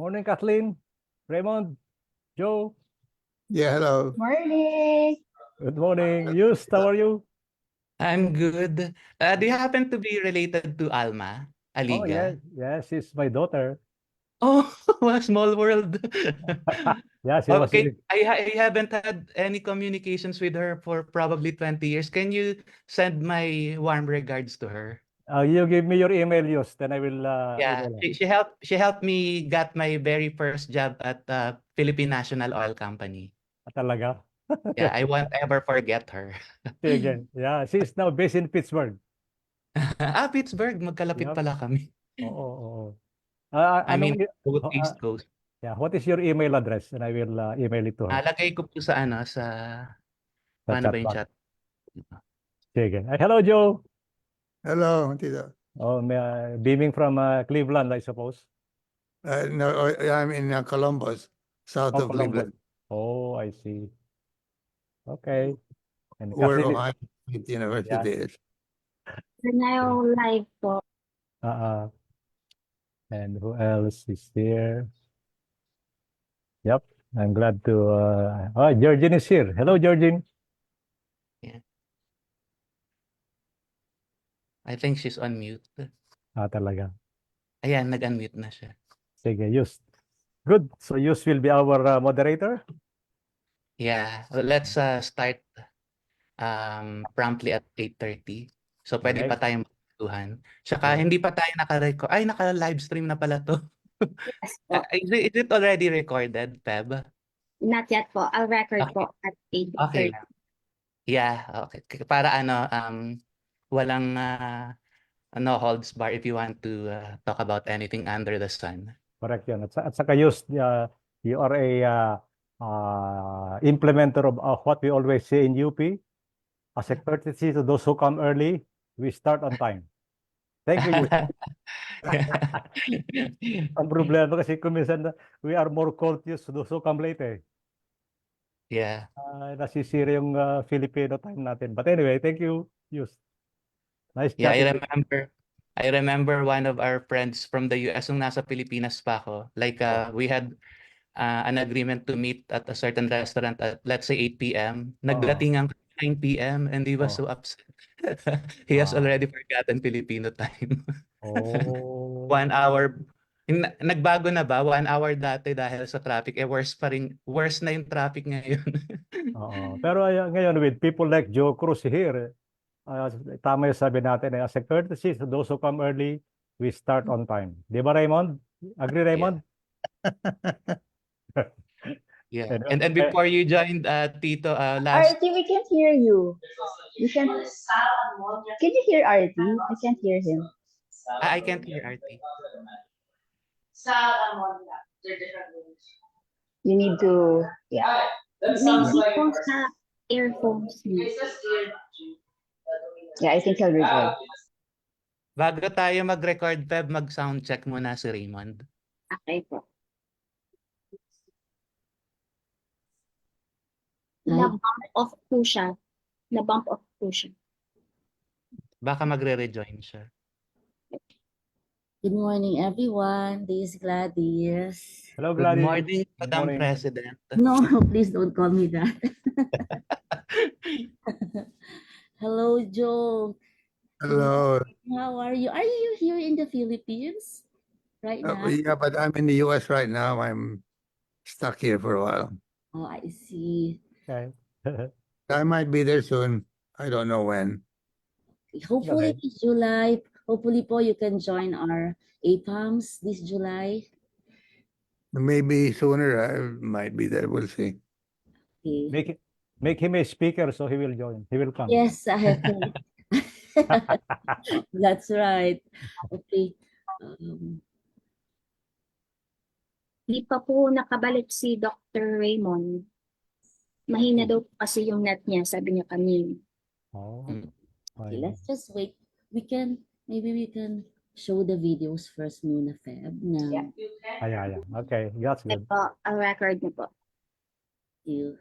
Morning, Kathleen, Raymond, Joe. Yeah, hello. Morning. Good morning. Yus, how are you? I'm good. Do you happen to be related to Alma, Oh, yes, Aliga? yes, she's my daughter. Oh, what a small world. Yeah, she was Okay, in. I haven't had any communications with her for probably 20 years. Can you send my warm regards to her? You give me your email, Yus, then I will Yeah, email her. she helped me get my very first job at Philippine National Oil Company. Talaga. Yeah, I won't ever forget her. Sige. Yeah, she's now based in Pittsburgh. Pittsburgh, magkalapit Yep. pala kami. Oo, oo. I mean, both uh, East Coast. yeah, what is your email address? And I will email it to her. Lagay ko po sa Sa paano chat ba yung box. chat? Sige. Hello, Joe. Hello, Tito. Oh, beaming from Cleveland, I suppose. No, I'm in Columbus, south Oh, of Columbus. Cleveland, Oh, I see. Okay. And where Kathleen, Ohio State yeah. University is. Now live po. Uh, and who else is here? Yep, I'm glad to. Georgine is here. Hello, Georgine. Yeah. I think she's on mute. Talaga. Ayan, nag-unmute na siya. Sige, Yus. Good. So Yus will be our moderator. Yeah, let's start promptly at 8:30. So pwede pa Okay. tayong magkwentuhan. Tsaka Yeah. hindi pa tayo naka-record. Ay, naka-live stream na pala to. Yes po. Is it already recorded, Peb? Not yet po. I'll record Okay. po at Okay 8:30. lang. Yeah, okay. Para walang no holds bar if you want to talk about anything under the sun. Correct yun. At saka Yus, you are a implementer of what we always say in UP. As a courtesy to those who come early, we start on time. Thank you, Yus. Ang problema kasi kung minsan we are more courteous to those who come late eh. Yeah. Nasisira yung Filipino time natin. But anyway, thank you, Yus. Nice Yeah, chatting with you. I remember one of our friends from the US nung nasa Pilipinas pa ako. Like we had an agreement to meet at a certain restaurant at let's say 8 p.m. Nagdating ang 9 p.m. and he was so upset. He has already forgotten Filipino time. Oh. 1 hour. Nagbago na ba? 1 hour dati dahil sa traffic. Worse pa rin. Worse na yung traffic ngayon. Pero ngayon with people like Joe Cruz here, tama yung sabi natin, as a courtesy to those who come early, we start on time. Di ba, Raymond? Agree, Raymond? Yeah. And before you joined, Tito, last... RT, we can't hear you. Can you hear RT? I can't hear him. I can't hear RT. You need to, yeah. Maybe po sa earphones niya. Yeah, I think he'll record. Bago tayo mag-record, Feb, mag-sound check muna si Raymond. Okay po. Na-bump off po siya. Na-bump off po siya. Baka magre-rejoin siya. Good morning, everyone. This is Gladys. Hello, Good Gladys. morning, Good Madam morning. President. No, please don't call me that. Hello, Joe. Hello. How are you? Are you here in the Philippines right now? Yeah, but I'm in the US right now. I'm stuck here for a while. Oh, I see. Okay. I might be there soon. I don't know when. Hopefully Okay. this July. Hopefully po you can join our APAMS this July. Maybe sooner. I might be there. We'll see. Okay. Make him a speaker so he will join. He will come. Yes, I have to. That's right. Okay. Di pa po nakabalik si Dr. Raymond. Mahina daw kasi yung net niya, sabi niya kanina. Oh. Okay, let's just wait. Maybe we can show the videos first muna, Feb. Yeah. Yeah. Okay, that's good. Ito, ang record niya po. You.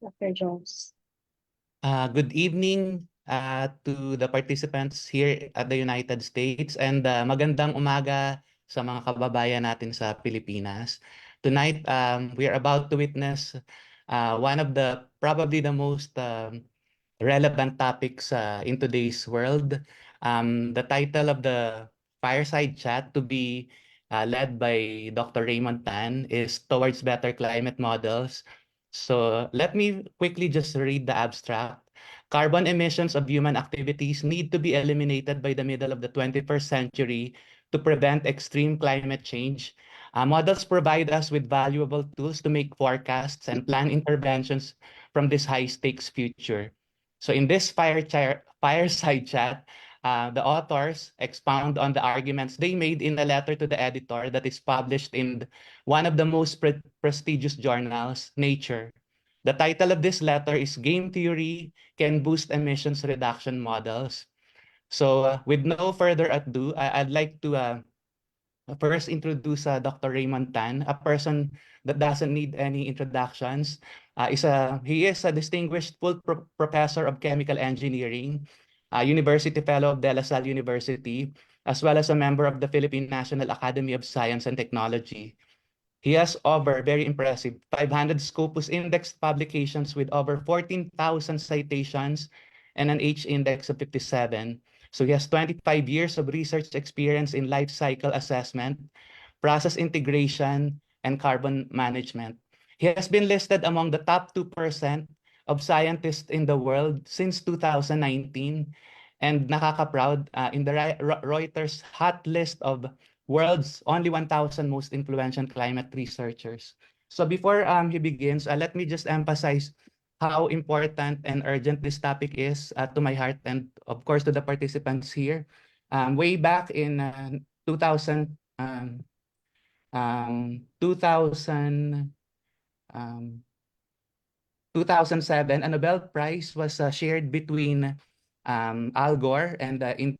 Dr. Jones. Good evening to the participants here at the United States and magandang umaga sa mga kababayan natin sa Pilipinas. Tonight, we are about to witness one of the probably the most relevant topics in today's world. The title of the fireside chat to be led by Dr. Raymond Tan is Towards Better Climate Models. So let me quickly just read the abstract. Carbon emissions of human activities need to be eliminated by the middle of the 21st century to prevent extreme climate change. Models provide us with valuable tools to make forecasts and plan interventions from this high-stakes future. So in this fireside chat, the authors expound on the arguments they made in a letter to the editor that is published in one of the most prestigious journals, Nature. The title of this letter is Game Theory Can Boost Emissions Reduction Models. So with no further ado, I'd like to first introduce Dr. Raymond Tan, a person that doesn't need any introductions. He is a distinguished full professor of chemical engineering, University Fellow of De La Salle University, as well as a member of the Philippine National Academy of Science and Technology. He has over, very impressive, 500 Scopus Index publications with over 14,000 citations and an H index of 57. So he has 25 years of research experience in life cycle assessment, process integration, and carbon management. He has been listed among the top 2% of scientists in the world since 2019 and nakaka-proud in the Reuters hot list of world's only 1,000 most influential climate researchers. So before he begins, let me just emphasize how important and urgent this topic is to my heart and of course to the participants here. Way back in 2000, 2007, a Nobel Prize was shared between Al Gore and the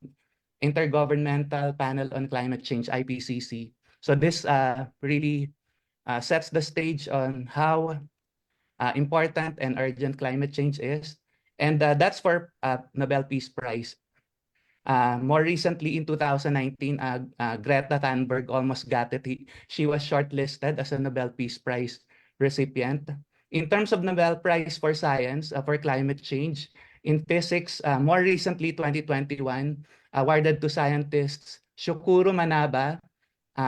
Intergovernmental Panel on Climate Change, IPCC. So this really sets the stage on how important and urgent climate change is. And that's for Nobel Peace Prize. More recently, in 2019, Greta Thunberg almost got it. She was shortlisted as a Nobel Peace Prize recipient. In terms of Nobel Prize for Science for climate change, in physics, more recently, 2021, awarded to scientists Shukuro Manaba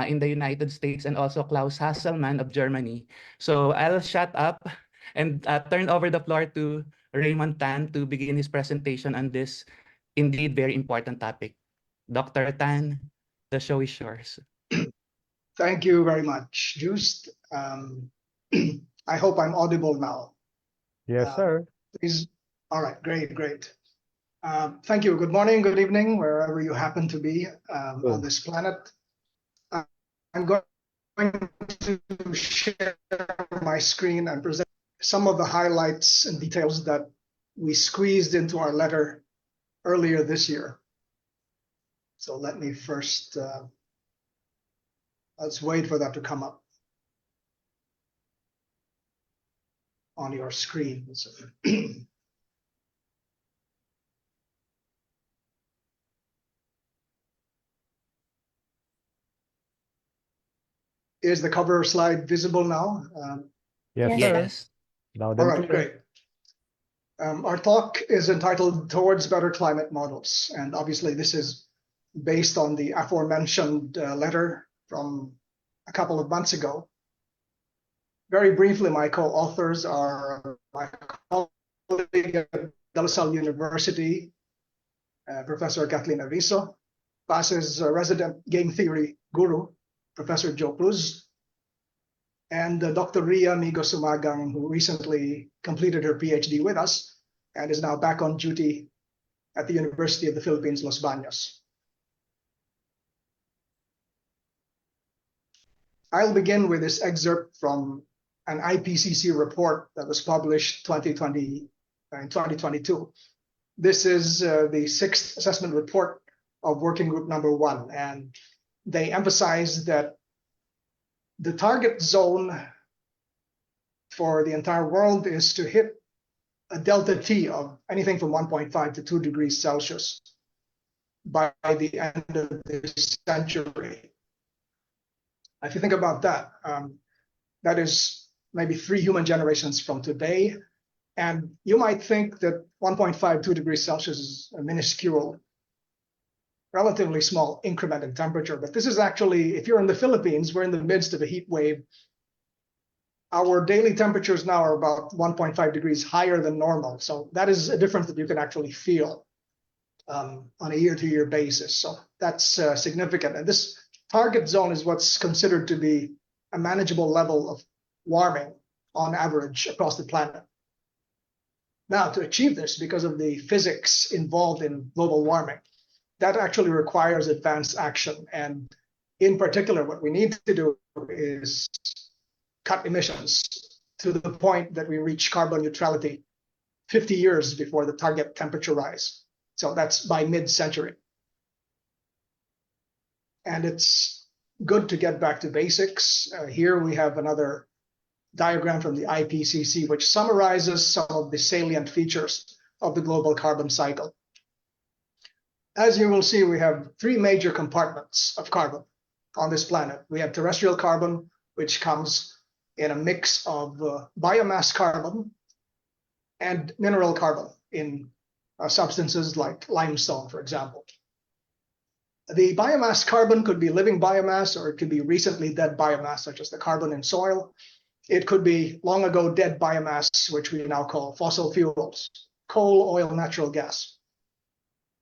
in the United States and also Klaus Hasselmann of Germany. So I'll shut up and turn over the floor to Raymond Tan to begin his presentation on this indeed very important topic. Dr. Tan, the show is yours. Thank you very much, Just. I hope I'm audible now. Yes, sir. Please. All right, great. Thank you. Good morning, good evening, wherever you happen to be on this planet. I'm going to share my screen and present some of the highlights and details that we squeezed into our letter earlier this year. So let me first, let's wait for that to come up on your screen. Is the cover slide visible now? Yes, Yes. sir. Loud All and right, clear. great. Our talk is entitled Towards Better Climate Models. And obviously this is based on the aforementioned letter from a couple of months ago. Very briefly, my co-authors are my colleague at De La Salle University, Professor Kathleen Aviso, PAASE's resident game theory guru, Professor Joe Cruz, and Dr. Migo-Sumagang, who recently completed her PhD with us and is now back on duty at the University of the Philippines, Los Baños. I'll begin with this excerpt from an IPCC report that was published in 2022. This is the sixth assessment report of Working Group number 1, and they emphasize that the target zone for the entire world is to hit a delta T of anything from 1.5 to 2 degrees Celsius by the end of this century. If you think about that, that is maybe 3 human generations from today. And you might think that 1.5, 2 degrees Celsius is a minuscule, relatively small increment in temperature. But this is actually, if you're in the Philippines, we're in the midst of a heat wave. Our daily temperatures now are about 1.5 degrees higher than normal. So that is a difference that you can actually feel on a year-to-year basis. So that's significant. And this target zone is what's considered to be a manageable level of warming on average across the planet. Now, to achieve this, because of the physics involved in global warming, that actually requires advanced action. And in particular, what we need to do is cut emissions to the point that we reach carbon neutrality 50 years before the target temperature rise. So that's by mid-century. And it's good to get back to basics. Here we have another diagram from the IPCC, which summarizes some of the salient features of the global carbon cycle. As you will see, we have 3 major compartments of carbon on this planet. We have terrestrial carbon, which comes in a mix of biomass carbon and mineral carbon in substances like limestone, for example. The biomass carbon could be living biomass, or it could be recently dead biomass, such as the carbon in soil. It could be long ago dead biomass, which we now call fossil fuels, coal, oil, natural gas.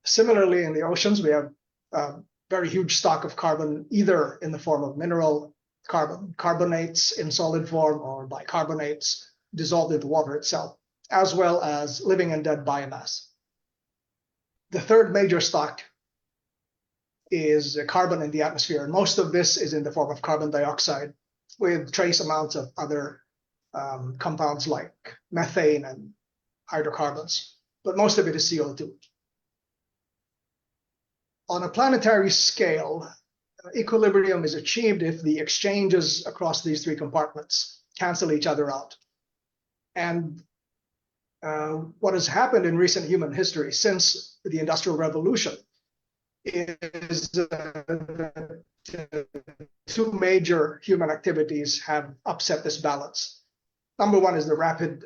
Similarly, in the oceans, we have a very huge stock of carbon, either in the form of mineral carbon, carbonates in solid form, or bicarbonates dissolved in the water itself, as well as living and dead biomass. The third major stock is carbon in the atmosphere. Most of this is in the form of carbon dioxide, with trace amounts of other compounds like methane and hydrocarbons, but most of it is CO2. On a planetary scale, equilibrium is achieved if the exchanges across these 3 compartments cancel each other out. And what has happened in recent human history since the Industrial Revolution is 2 major human activities have upset this balance. Number 1 is the rapid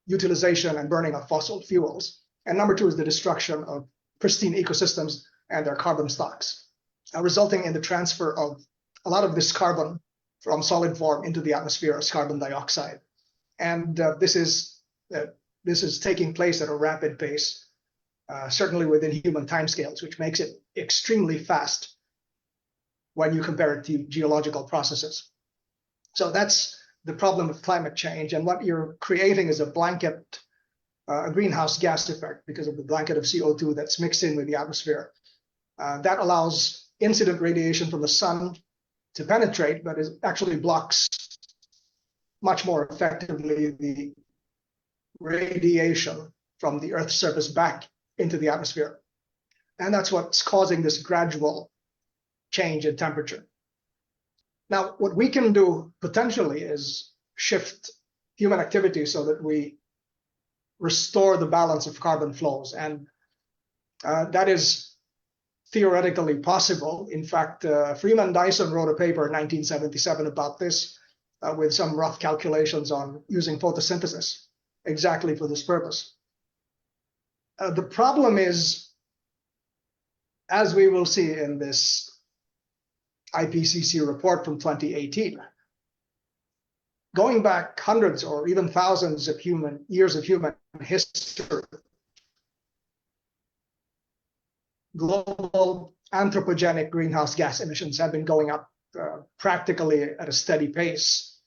utilization and burning of fossil fuels. And number 2 is the destruction of pristine ecosystems and their carbon stocks, resulting in the transfer of a lot of this carbon from solid form into the atmosphere as carbon dioxide. And this is taking place at a rapid pace, certainly within human timescales, which makes it extremely fast when you compare it to geological processes. So that's the problem of climate change. And what you're creating is a blanket, a greenhouse gas effect, because of the blanket of CO2 that's mixed in with the atmosphere. That allows incident radiation from the sun to penetrate, but it actually blocks much more effectively the radiation from the Earth's surface back into the atmosphere. And that's what's causing this gradual change in temperature. Now, what we can do potentially is shift human activity so that we restore the balance of carbon flows. And that is theoretically possible. In fact, Freeman Dyson wrote a paper in 1977 about this with some rough calculations on using photosynthesis exactly for this purpose. The problem is, as we will see in this IPCC report from 2018, going back hundreds or even thousands of years of human history, global anthropogenic greenhouse gas emissions have been going up practically at a steady pace.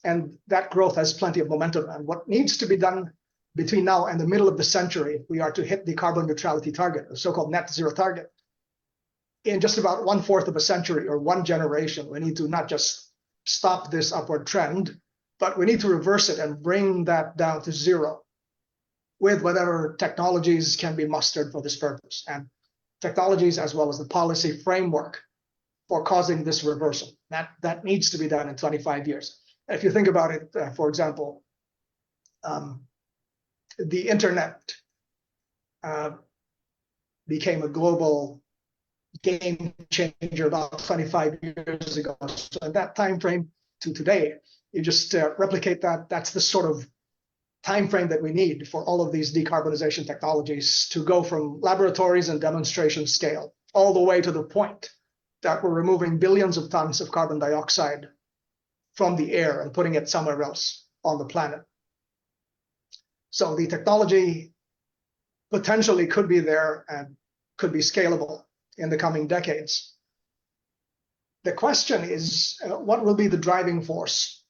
And that growth has plenty of momentum. And what needs to be done between now and the middle of the century, if we are to hit the carbon neutrality target, the so-called net zero target, in just about 1/4 of a century or 1 generation, we need to not just stop this upward trend, but we need to reverse it and bring that down to 0 with whatever technologies can be mustered for this purpose, and technologies as well as the policy framework for causing this reversal. That needs to be done in 25 years. If you think about it, for example, the internet became a global game changer about 25 years ago. So in that time frame to today, you just replicate that. That's the sort of time frame that we need for all of these decarbonization technologies to go from laboratories and demonstration scale all the way to the point that we're removing billions of tons of carbon dioxide from the air and putting it somewhere else on the planet. So the technology potentially could be there and could be scalable in the coming decades. The question is, what will be the driving force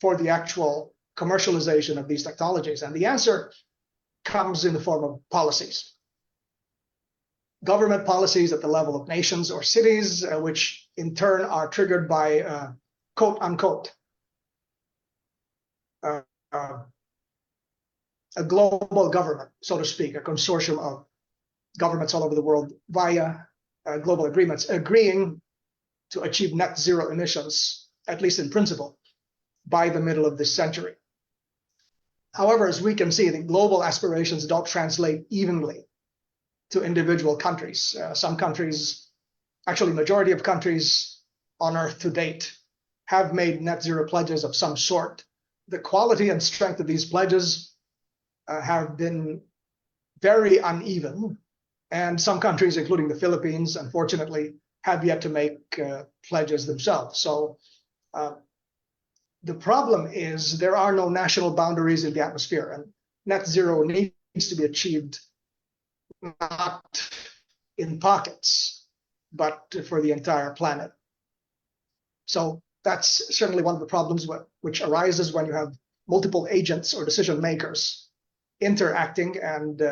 for the actual commercialization of these technologies? And the answer comes in the form of policies. Government policies at the level of nations or cities, which in turn are triggered by quote unquote a global government, so to speak, a consortium of governments all over the world via global agreements agreeing to achieve net zero emissions, at least in principle, by the middle of this century. However, as we can see, the global aspirations don't translate evenly to individual countries. Some countries, actually majority of countries on Earth to date, have made net zero pledges of some sort. The quality and strength of these pledges have been very uneven, and some countries, including the Philippines, unfortunately, have yet to make pledges themselves. So the problem is there are no national boundaries in the atmosphere, and net zero needs to be achieved not in pockets, but for the entire planet. So that's certainly one of the problems which arises when you have multiple agents or decision makers interacting and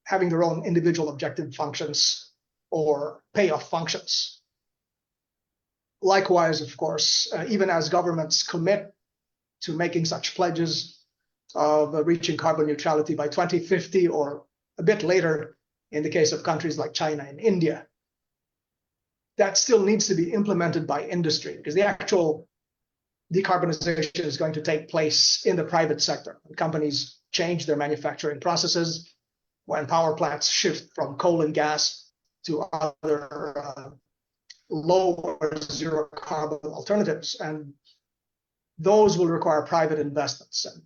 having their own individual objective functions or payoff functions. Likewise, of course, even as governments commit to making such pledges of reaching carbon neutrality by 2050 or a bit later in the case of countries like China and India, that still needs to be implemented by industry, because the actual decarbonization is going to take place in the private sector. When companies change their manufacturing processes, when power plants shift from coal and gas to other low or zero carbon alternatives, and those will require private investments. And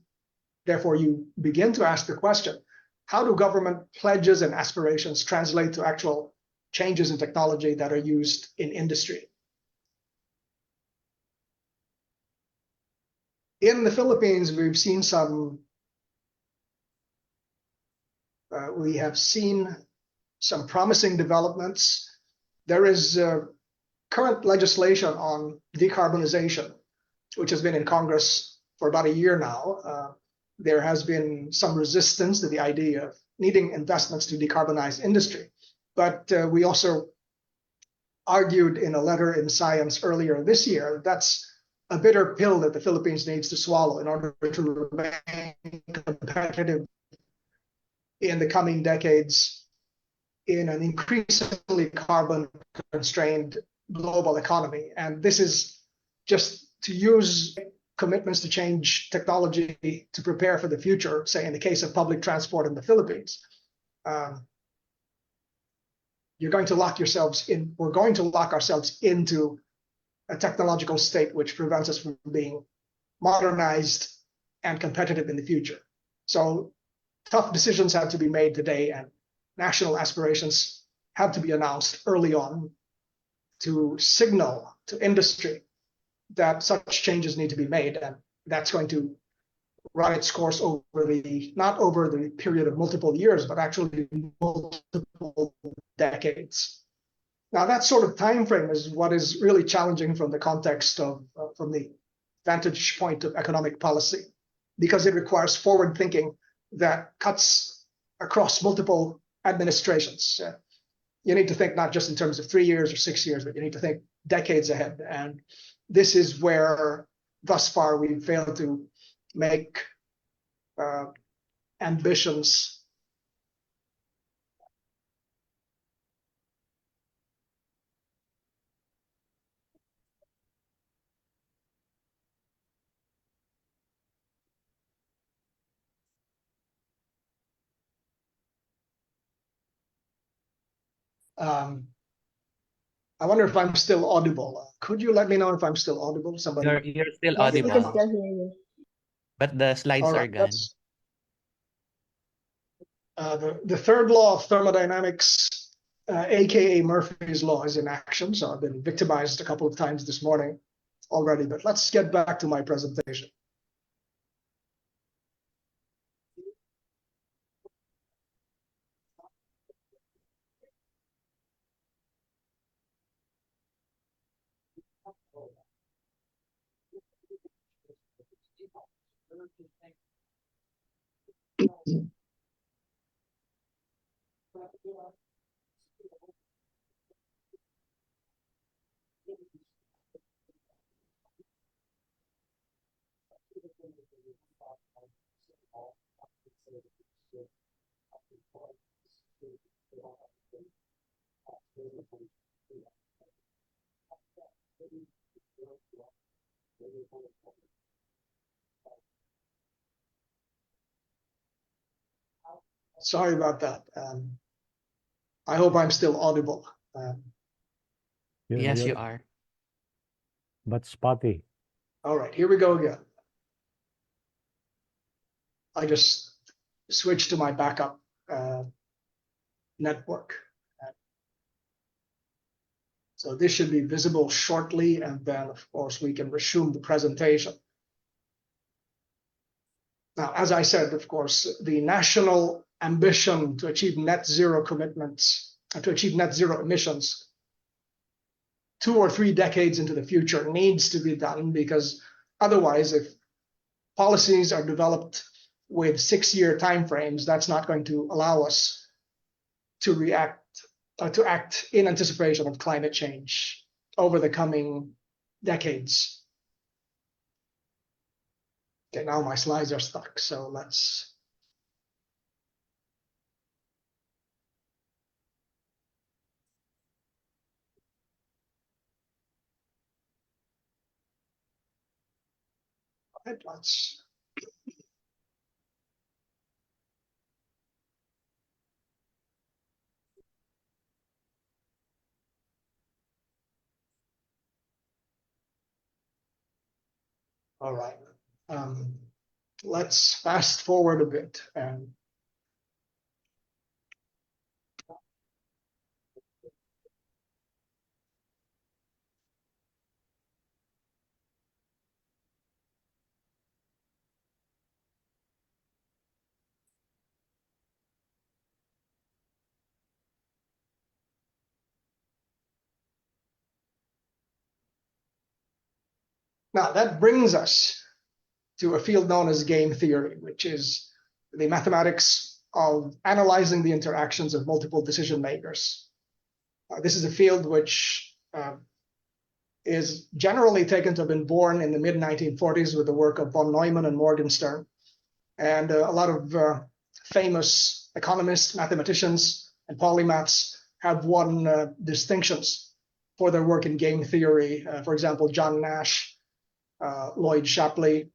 therefore, you begin to ask the question, how do government pledges and aspirations translate to actual changes in technology that are used in industry? In the Philippines, we've seen some promising developments. There is current legislation on decarbonization, which has been in Congress for about a year now. There has been some resistance to the idea of needing investments to decarbonize industry. But we also argued in a letter in Science earlier this year, that's a bitter pill that the Philippines needs to swallow in order to remain competitive in the coming decades in an increasingly carbon-constrained global economy. And this is just to use commitments to change technology to prepare for the future, say in the case of public transport in the Philippines. You're going to lock yourselves in, we're going to lock ourselves into a technological state which prevents us from being modernized and competitive in the future. So tough decisions have to be made today, and national aspirations have to be announced early on to signal to industry that such changes need to be made, and that's going to run its course over not over the period of multiple years, but actually multiple decades. Now, that sort of time frame is what is really challenging from the context of, from the vantage point of economic policy, because it requires forward thinking that cuts across multiple administrations. You need to think not just in terms of 3 years or 6 years, but you need to think decades ahead. And this is where, thus far, we've failed to make ambitions I wonder if I'm still audible. Could you let me know if I'm still audible? Somebody. You're still Yes, we can audible, still hear you. but the slides All are right. gone. That's the third law of thermodynamics, aka Murphy's law, is in action. So I've been victimized a couple of times this morning already. But let's get back to my presentation. Sorry about that. I hope I'm still audible. Yes, you You're- are. But spotty. All right, here we go again. I just switched to my backup network. So this should be visible shortly, and then of course we can resume the presentation. Now, as I said, of course, the national ambition to achieve net zero commitments, to achieve net zero emissions 2 or 3 decades into the future needs to be done, because otherwise, if policies are developed with 6-year timeframes, that's not going to allow us to act in anticipation of climate change over the coming decades. Okay, now my slides are stuck, so let's. Let's. All right. Let's fast forward a bit. And now that brings us to a field known as game theory, which is the mathematics of analyzing the interactions of multiple decision makers. This is a field which is generally taken to have been born in the mid-1940s with the work of von Neumann and Morgenstern. And a lot of famous economists, mathematicians, and polymaths have won distinctions for their work in game theory. For example, John Nash, Lloyd Shapley.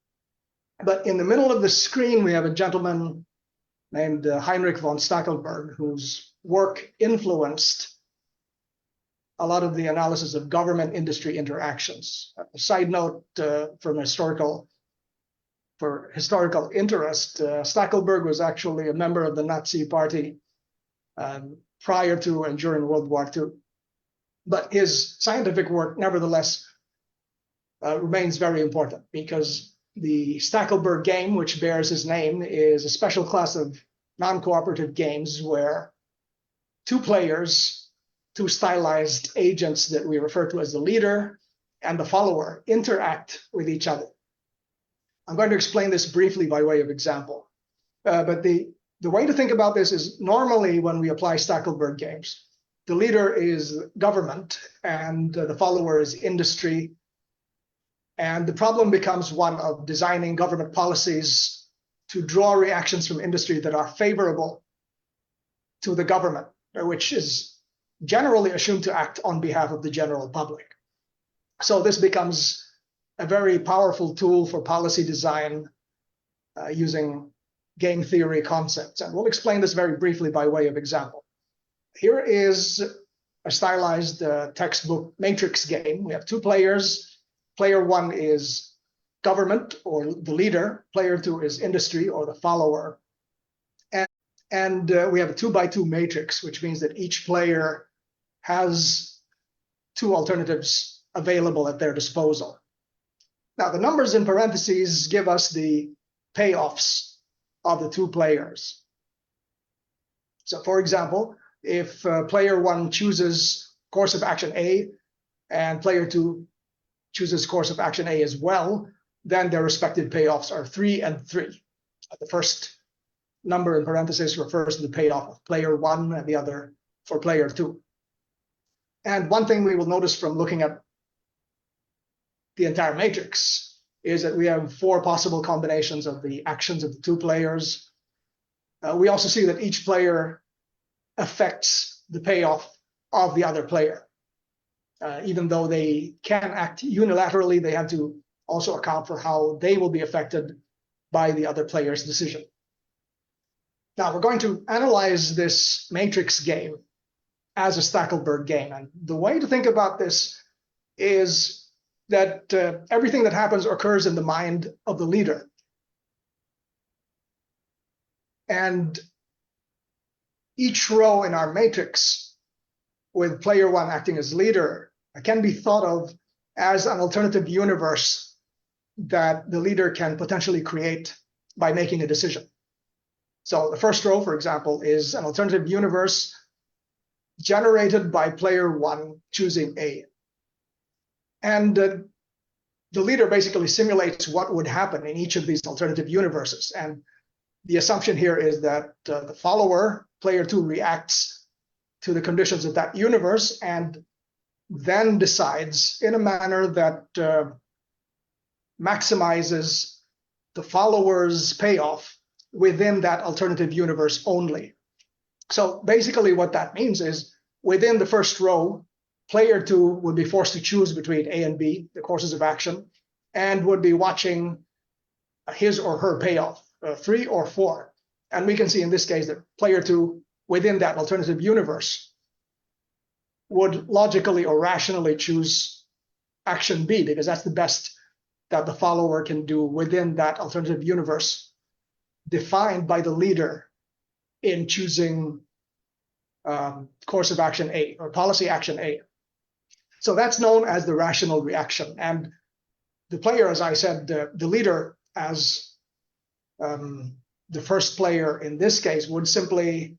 But in the middle of the screen, we have a gentleman named Heinrich von Stackelberg, whose work influenced a lot of the analysis of government-industry interactions. A side note for historical interest, Stackelberg was actually a member of the Nazi Party prior to and during World War II. But his scientific work, nevertheless, remains very important, because the Stackelberg game, which bears his name, is a special class of non-cooperative games where 2 players, 2 stylized agents that we refer to as the leader and the follower, interact with each other. I'm going to explain this briefly by way of example. But the way to think about this is, normally when we apply Stackelberg games, the leader is government and the follower is industry. And the problem becomes one of designing government policies to draw reactions from industry that are favorable to the government, which is generally assumed to act on behalf of the general public. So this becomes a very powerful tool for policy design using game theory concepts. And we'll explain this very briefly by way of example. Here is a stylized textbook matrix game. We have two players. Player one is government or the leader. Player two is industry or the follower. And we have a 2x2 matrix, which means that each player has two alternatives available at their disposal. Now, the numbers in parentheses give us the payoffs of the two players. So, for example, if player one chooses course of action A and player two chooses course of action A as well, then their respective payoffs are 3 and 3. The first number in parentheses refers to the payoff of player one and the other for player two. And one thing we will notice from looking at the entire matrix is that we have 4 possible combinations of the actions of the two players. We also see that each player affects the payoff of the other player. Even though they can act unilaterally, they have to also account for how they will be affected by the other player's decision. Now, we're going to analyze this matrix game as a Stackelberg game. And the way to think about this is that everything that happens occurs in the mind of the leader. And each row in our matrix, with player one acting as leader, can be thought of as an alternative universe that the leader can potentially create by making a decision. So the first row, for example, is an alternative universe generated by player one choosing A. And the leader basically simulates what would happen in each of these alternative universes. And the assumption here is that the follower, player two, reacts to the conditions of that universe and then decides in a manner that maximizes the follower's payoff within that alternative universe only. So basically what that means is within the first row, player two would be forced to choose between A and B, the courses of action, and would be watching his or her payoff, 3 or 4. And we can see in this case that player two within that alternative universe would logically or rationally choose action B because that's the best that the follower can do within that alternative universe defined by the leader in choosing course of action A or policy action A. So that's known as the rational reaction. And the player, as I said, the leader as the first player in this case would simply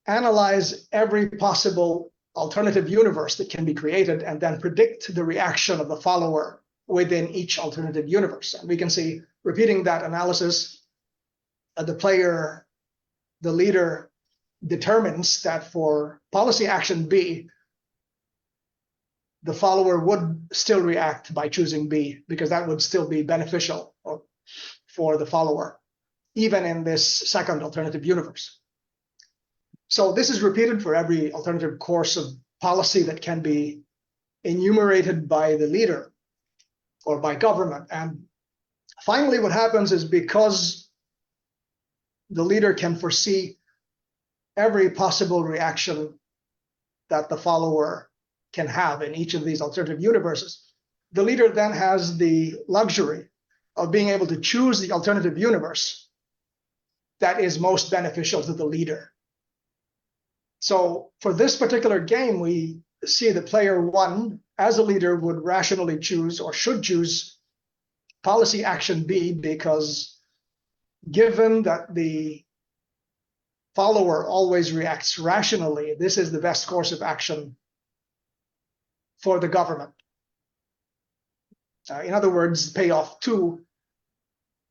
analyze every possible alternative universe that can be created and then predict the reaction of the follower within each alternative universe. And we can see repeating that analysis, the leader determines that for policy action B, the follower would still react by choosing B because that would still be beneficial for the follower, even in this second alternative universe. So this is repeated for every alternative course of policy that can be enumerated by the leader or by government. And finally, what happens is because the leader can foresee every possible reaction that the follower can have in each of these alternative universes, the leader then has the luxury of being able to choose the alternative universe that is most beneficial to the leader. So for this particular game, we see that player one, as a leader, would rationally choose or should choose policy action B because given that the follower always reacts rationally, this is the best course of action for the government. In other words, payoff 2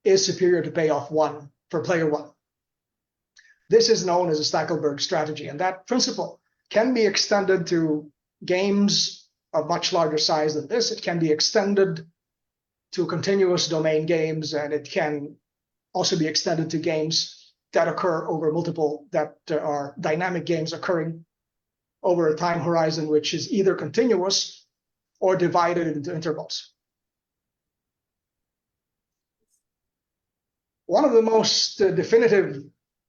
is superior to payoff 1 for player 1. This is known as a Stackelberg strategy, and that principle can be extended to games of much larger size than this. It can be extended to continuous domain games, and it can also be extended to games that occur over multiple, that are dynamic games occurring over a time horizon which is either continuous or divided into intervals. One of the most definitive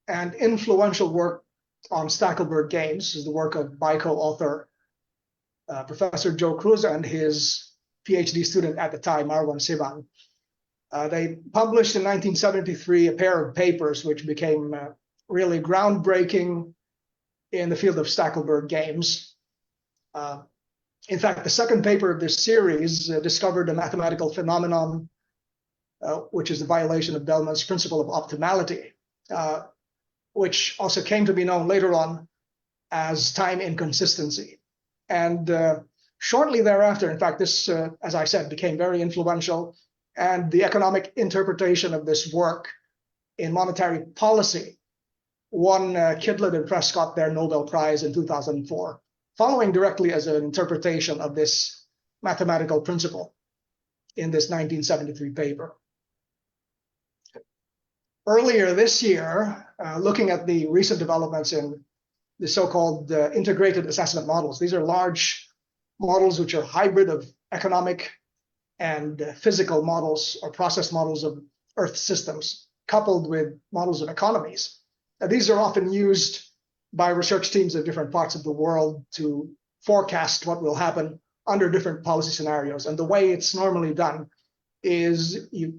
and influential work on Stackelberg games. This is the work of my co-author, Professor Joe Cruz, and his PhD student at the time, Marwan Siban. They published in 1973 a pair of papers which became really groundbreaking in the field of Stackelberg games. In fact, the second paper of this series discovered a mathematical phenomenon, which is the violation of Bellman's principle of optimality, which also came to be known later on as time inconsistency. And shortly thereafter, in fact, this, as I said, became very influential, and the economic interpretation of this work in monetary policy won Kidlett and Prescott their Nobel Prize in 2004, following directly as an interpretation of this mathematical principle in this 1973 paper. Earlier this year, looking at the recent developments in the so-called integrated assessment models, these are large models which are hybrid of economic and physical models or process models of Earth systems, coupled with models of economies. These are often used by research teams in different parts of the world to forecast what will happen under different policy scenarios. And the way it's normally done is the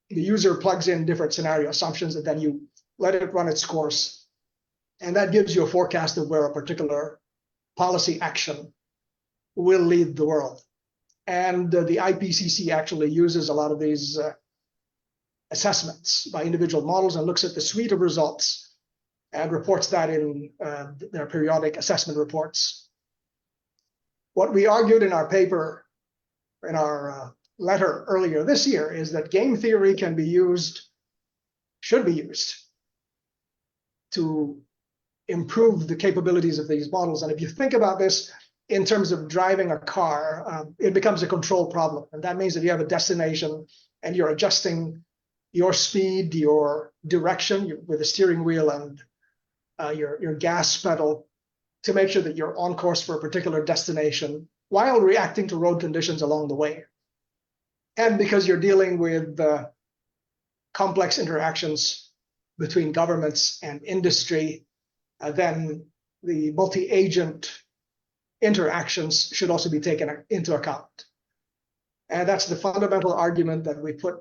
user plugs in different scenario assumptions, and then you let it run its course. And that gives you a forecast of where a particular policy action will lead the world. And the IPCC actually uses a lot of these assessments by individual models and looks at the suite of results and reports that in their periodic assessment reports. What we argued in our paper, in our letter earlier this year, is that game theory can be used, should be used, to improve the capabilities of these models. And if you think about this in terms of driving a car, it becomes a control problem. And that means that you have a destination and you're adjusting your speed, your direction with the steering wheel and your gas pedal to make sure that you're on course for a particular destination while reacting to road conditions along the way. And because you're dealing with complex interactions between governments and industry, then the multi-agent interactions should also be taken into account. And that's the fundamental argument that we put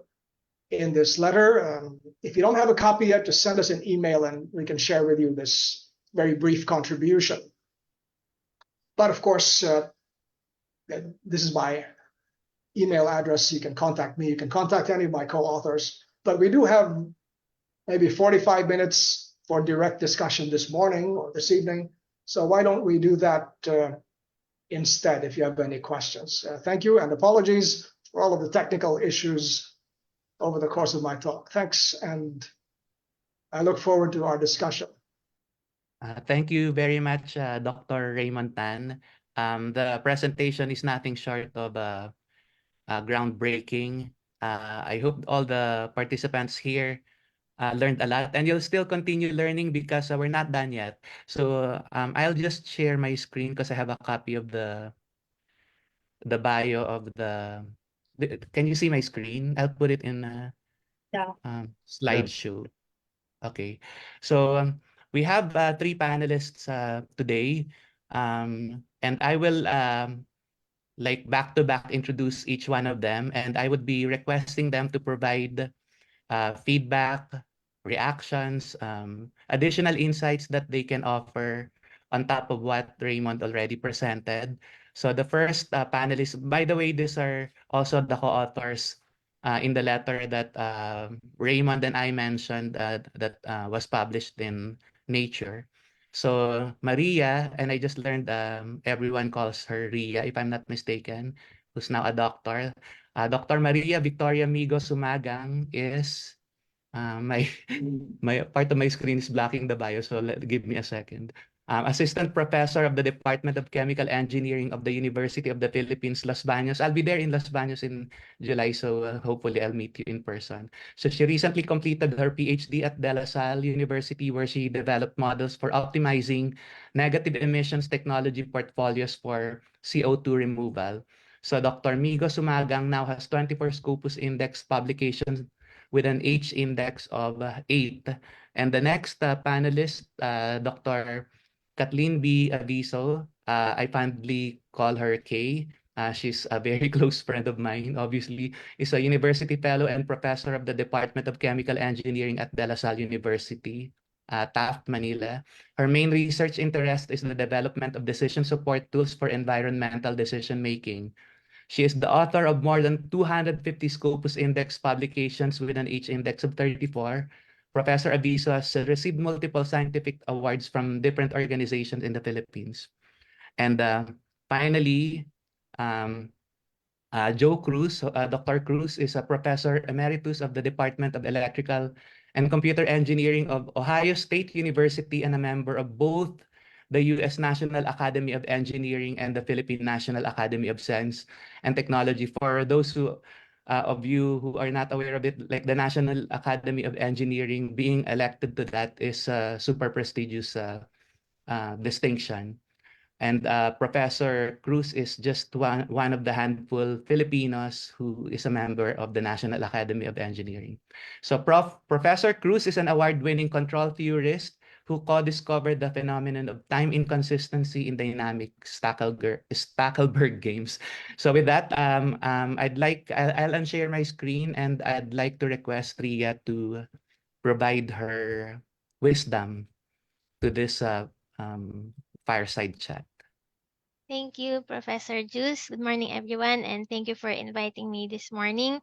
in this letter. If you don't have a copy yet, just send us an email and we can share with you this very brief contribution. But of course, this is my email address. You can contact me. You can contact any of my co-authors. But we do have maybe 45 minutes for direct discussion this morning or this evening. So why don't we do that instead if you have any questions? Thank you, and apologies for all of the technical issues over the course of my talk. Thanks, and I look forward to our discussion. Thank you very much, Dr. Raymond Tan. The presentation is nothing short of groundbreaking. I hope all the participants here learned a lot, and you'll still continue learning because we're not done yet. So I'll just share my screen because I have a copy of the bio of the. Can you see my screen? I'll put it in slideshow. Okay, so we have 3 panelists today, and I will like back-to-back introduce each one of them, and I would be requesting them to provide feedback, reactions, additional insights that they can offer on top of what Raymond already presented. So the first panelist, by the way, these are also the co-authors in the letter that Raymond and I mentioned that was published in Nature. So Maria, and I just learned everyone calls her Ria, if I'm not mistaken, who's now a doctor. Dr. Maria Victoria Migo-Sumagang is my part of my screen is blocking the bio, so give me a second. Assistant Professor of the Department of Chemical Engineering of the University of the Philippines, Los Baños. I'll be there in Los Baños in July, so hopefully I'll meet you in person. So she recently completed her PhD at De La Salle University, where she developed models for optimizing negative emissions technology portfolios for CO2 removal. So Dr. Migo-Sumagang now has 24 Scopus Index publications with an H index of 8. And the next panelist, Dr. Kathleen B. Aviso, I fondly call her Kay. She's a very close friend of mine, obviously, is a university fellow and professor of the Department of Chemical Engineering at De La Salle University, Taft, Manila. Her main research interest is the development of decision support tools for environmental decision making. She is the author of more than 250 Scopus Index publications with an H index of 34. Professor Aviso has received multiple scientific awards from different organizations in the Philippines. And finally, Joe Cruz, Dr. Cruz is a professor emeritus of the Department of Electrical and Computer Engineering of Ohio State University and a member of both the U.S. National Academy of Engineering and the Philippine National Academy of Science and Technology. For those who of you who are not aware of it, like the National Academy of Engineering, being elected to that is a super prestigious distinction. And Professor Cruz is just one of the handful Filipinos who is a member of the National Academy of Engineering. So Professor Cruz is an award-winning control theorist who co-discovered the phenomenon of time inconsistency in dynamic Stackelberg games. So with that, I'll unshare my screen and I'd like to request Ria to provide her wisdom to this fireside chat. Thank you, Professor Juice. Good morning, everyone, and thank you for inviting me this morning.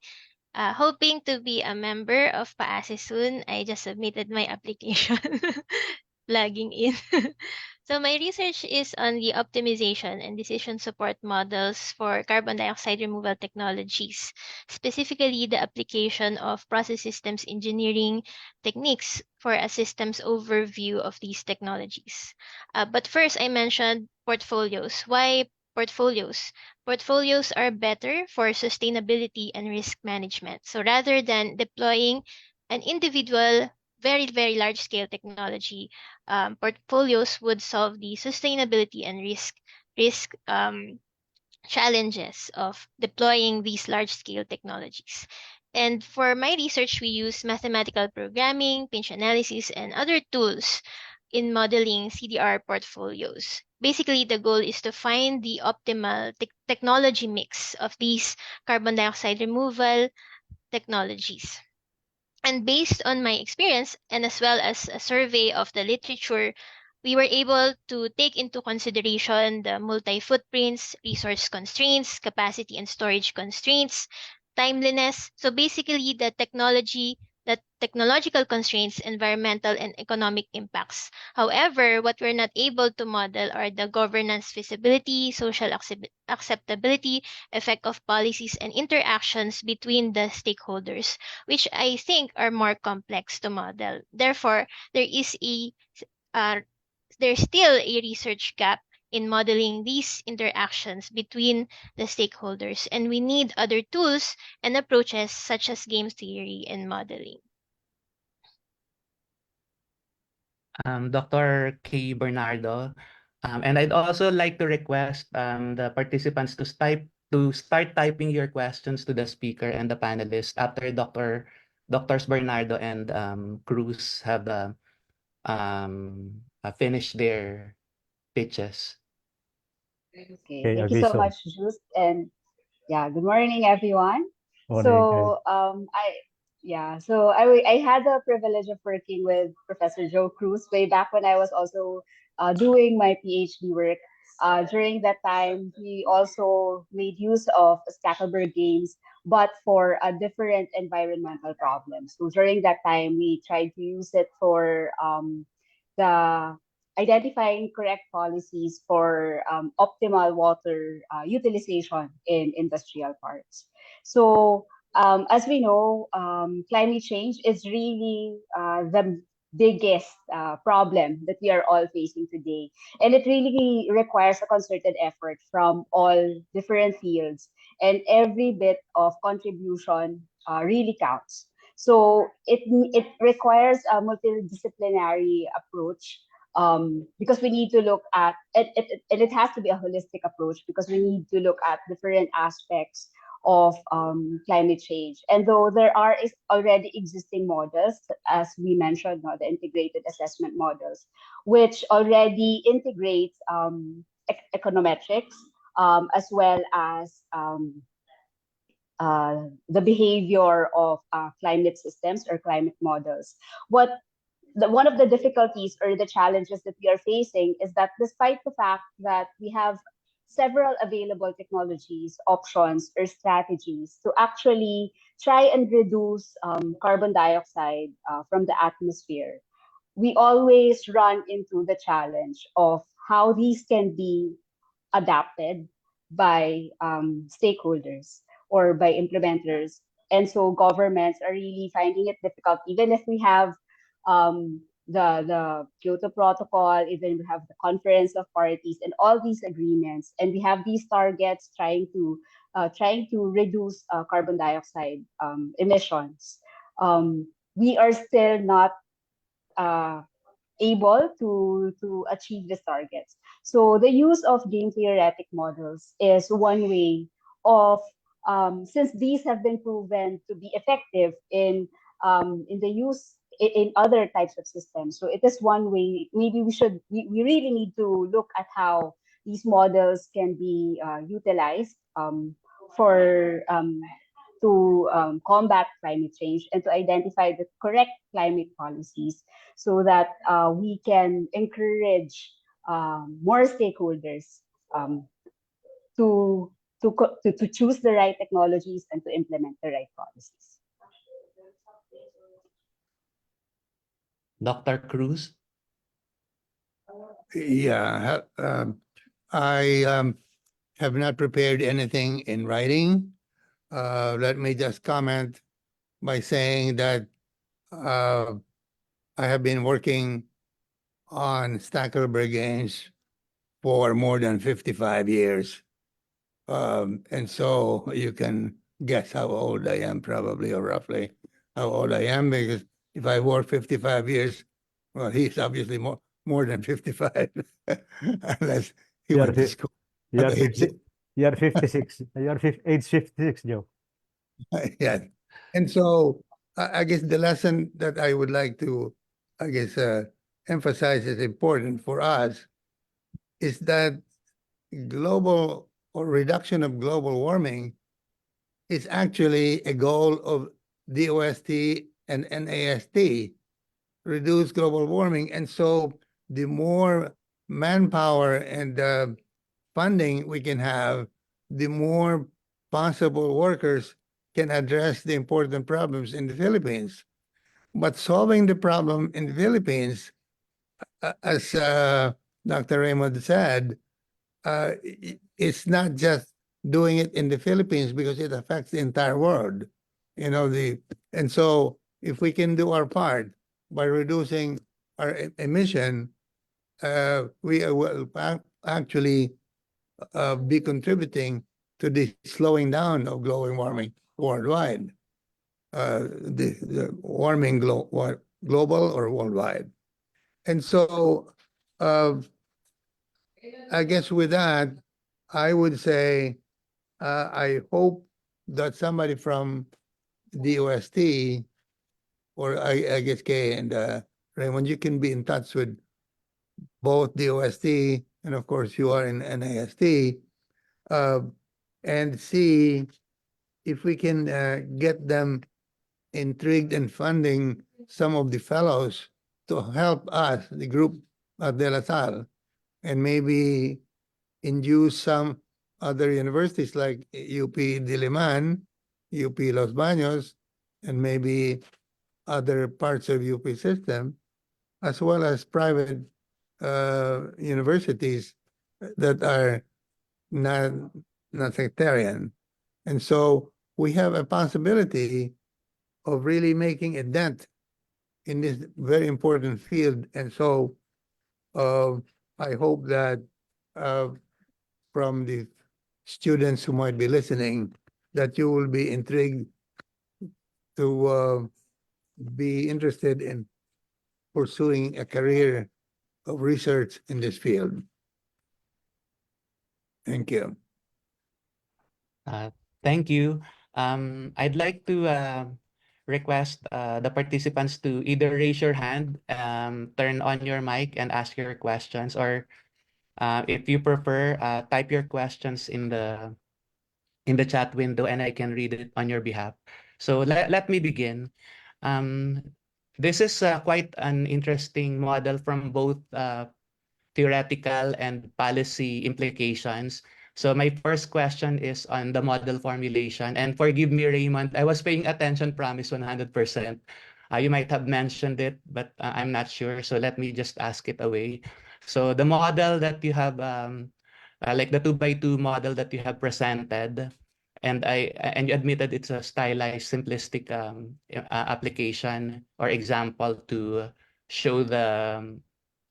Hoping to be a member of PAASE soon. I just submitted my application, plugging in. So my research is on the optimization and decision support models for carbon dioxide removal technologies, specifically the application of process systems engineering techniques for a systems overview of these technologies. But first, I mentioned portfolios. Why portfolios? Portfolios are better for sustainability and risk management. So rather than deploying an individual, very, very large scale technology, portfolios would solve the sustainability and risk challenges of deploying these large scale technologies. And for my research, we use mathematical programming, pinch analysis, and other tools in modeling CDR portfolios. Basically, the goal is to find the optimal technology mix of these carbon dioxide removal technologies. And based on my experience, and as well as a survey of the literature, we were able to take into consideration the multi-footprints, resource constraints, capacity and storage constraints, timeliness. So basically, the technological constraints, environmental and economic impacts. However, what we're not able to model are the governance feasibility, social acceptability, effect of policies, and interactions between the stakeholders, which I think are more complex to model. Therefore, there's still a research gap in modeling these interactions between the stakeholders, and we need other tools and approaches such as game theory and modeling. Dr. K. Bernardo, and I'd also like to request the participants to start typing your questions to the speaker and the panelists after Drs. Bernardo and Cruz have finished their pitches. Okay, Thank you so Aviso. much, Juice. And yeah, good morning, everyone. Morning, So I had the privilege of working with Professor Joe Cruz way back when I was also doing my PhD work. During that time, we also made use of Stackelberg games, but for a different environmental problem. So during that time, we tried to use it for the identifying correct policies for optimal water utilization in industrial parks. So as we know, climate change is really the biggest problem that we are all facing today. And it really requires a concerted effort from all different fields. And every bit of contribution really counts. So it requires a multidisciplinary approach because we need to look at it has to be a holistic approach because we need to look at different aspects of climate change. And though there are already existing models, as we mentioned, the integrated assessment models, which already integrates econometrics as well as the behavior of climate systems or climate models. One of the difficulties or the challenges that we are facing is that despite the fact that we have several available technologies, options, or strategies to actually try and reduce carbon dioxide from the atmosphere, we always run into the challenge of how these can be adapted by stakeholders or by implementers. And so governments are really finding it difficult, even if we have the Kyoto Protocol, even we have the Conference of Parties and all these agreements, and we have these targets trying to reduce carbon dioxide emissions. We are still not able to achieve these targets. So the use of game theoretic models is one way of, since these have been proven to be effective in the use in other types of systems. So it is one way. Maybe we really need to look at how these models can be utilized for to combat climate change and to identify the correct climate policies so that we can encourage more stakeholders to choose the right technologies and to implement the right policies. Dr. Cruz? Yeah, I have not prepared anything in writing. Let me just comment by saying that I have been working on Stackelberg games for more than 55 years. And so you can guess how old I am, probably, or roughly how old I am, because if I work 55 years, well, he's obviously more than 55, unless he You are went to fif- school. You are at age- 50, you are 56. You are age 56, Joe. Yeah. And so I guess the lesson that I would like to, emphasize is important for us is that global or reduction of global warming is actually a goal of DOST and NAST, reduce global warming. And so the more manpower and funding we can have, the more possible workers can address the important problems in the Philippines. But solving the problem in the Philippines, as Dr. Raymond said, it's not just doing it in the Philippines because it affects the entire world. And so if we can do our part by reducing our emission, we will actually be contributing to the slowing down of global warming worldwide. The warming global or worldwide. And so I guess with that, I would say I hope that somebody from DOST or I guess Kay and Raymond, you can be in touch with both DOST and of course you are in NAST and see if we can get them intrigued and funding some of the fellows to help us, the group at De La Salle, and maybe induce some other universities like UP Diliman, UP Los Baños, and maybe other parts of UP system, as well as private universities that are not sectarian. And so we have a possibility of really making a dent in this very important field. And so I hope that from the students who might be listening, that you will be intrigued to be interested in pursuing a career of research in this field. Thank you. Thank you. I'd like to request the participants to either raise your hand, turn on your mic and ask your questions, or if you prefer, type your questions in the chat window and I can read it on your behalf. So let me begin. This is quite an interesting model from both theoretical and policy implications. So my first question is on the model formulation. And forgive me, Raymond, I was paying attention, promise 100%. You might have mentioned it, but I'm not sure. So let me just ask it away. So the model that you have, like the 2x2 model that you have presented, and you admitted it's a stylized, simplistic application or example to show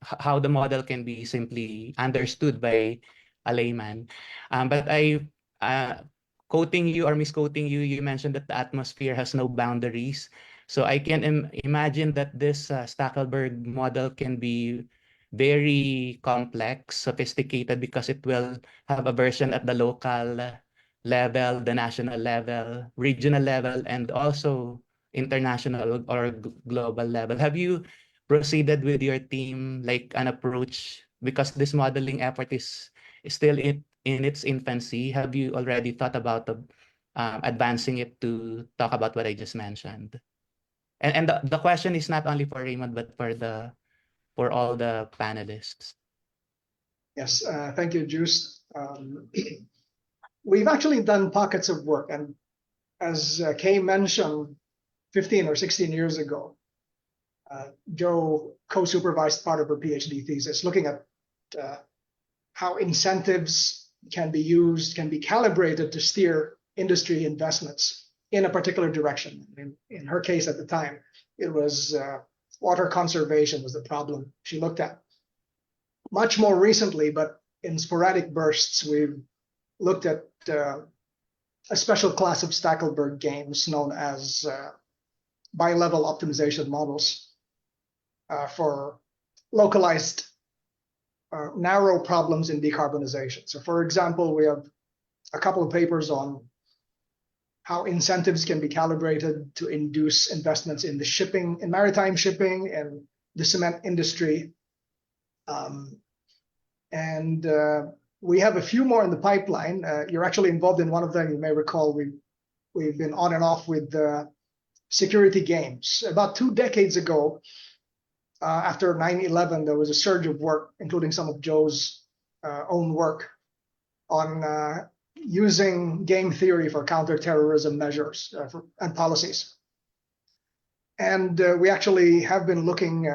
how the model can be simply understood by a layman. But quoting you or misquoting you, you mentioned that the atmosphere has no boundaries. So I can imagine that this Stackelberg model can be very complex, sophisticated, because it will have a version at the local level, the national level, regional level, and also international or global level. Have you proceeded with your team like an approach, because this modeling effort is still in its infancy? Have you already thought about advancing it to talk about what I just mentioned? And the question is not only for Raymond, but for all the panelists. Yes, thank you, Juice. We've actually done pockets of work, and as Kay mentioned, 15 or 16 years ago, Joe co-supervised part of her PhD thesis looking at how incentives can be used, can be calibrated to steer industry investments in a particular direction. In her case at the time, it was water conservation was the problem she looked at. Much more recently, but in sporadic bursts, we've looked at a special class of Stackelberg games known as bi-level optimization models for localized narrow problems in decarbonization. So for example, we have a couple of papers on how incentives can be calibrated to induce investments in the shipping, in maritime shipping and the cement industry. We have a few more in the pipeline. You're actually involved in one of them. You may recall we've been on and off with security games. About 2 decades ago, after 9/11, there was a surge of work, including some of Joe's own work, on using game theory for counterterrorism measures and policies. And we actually have been looking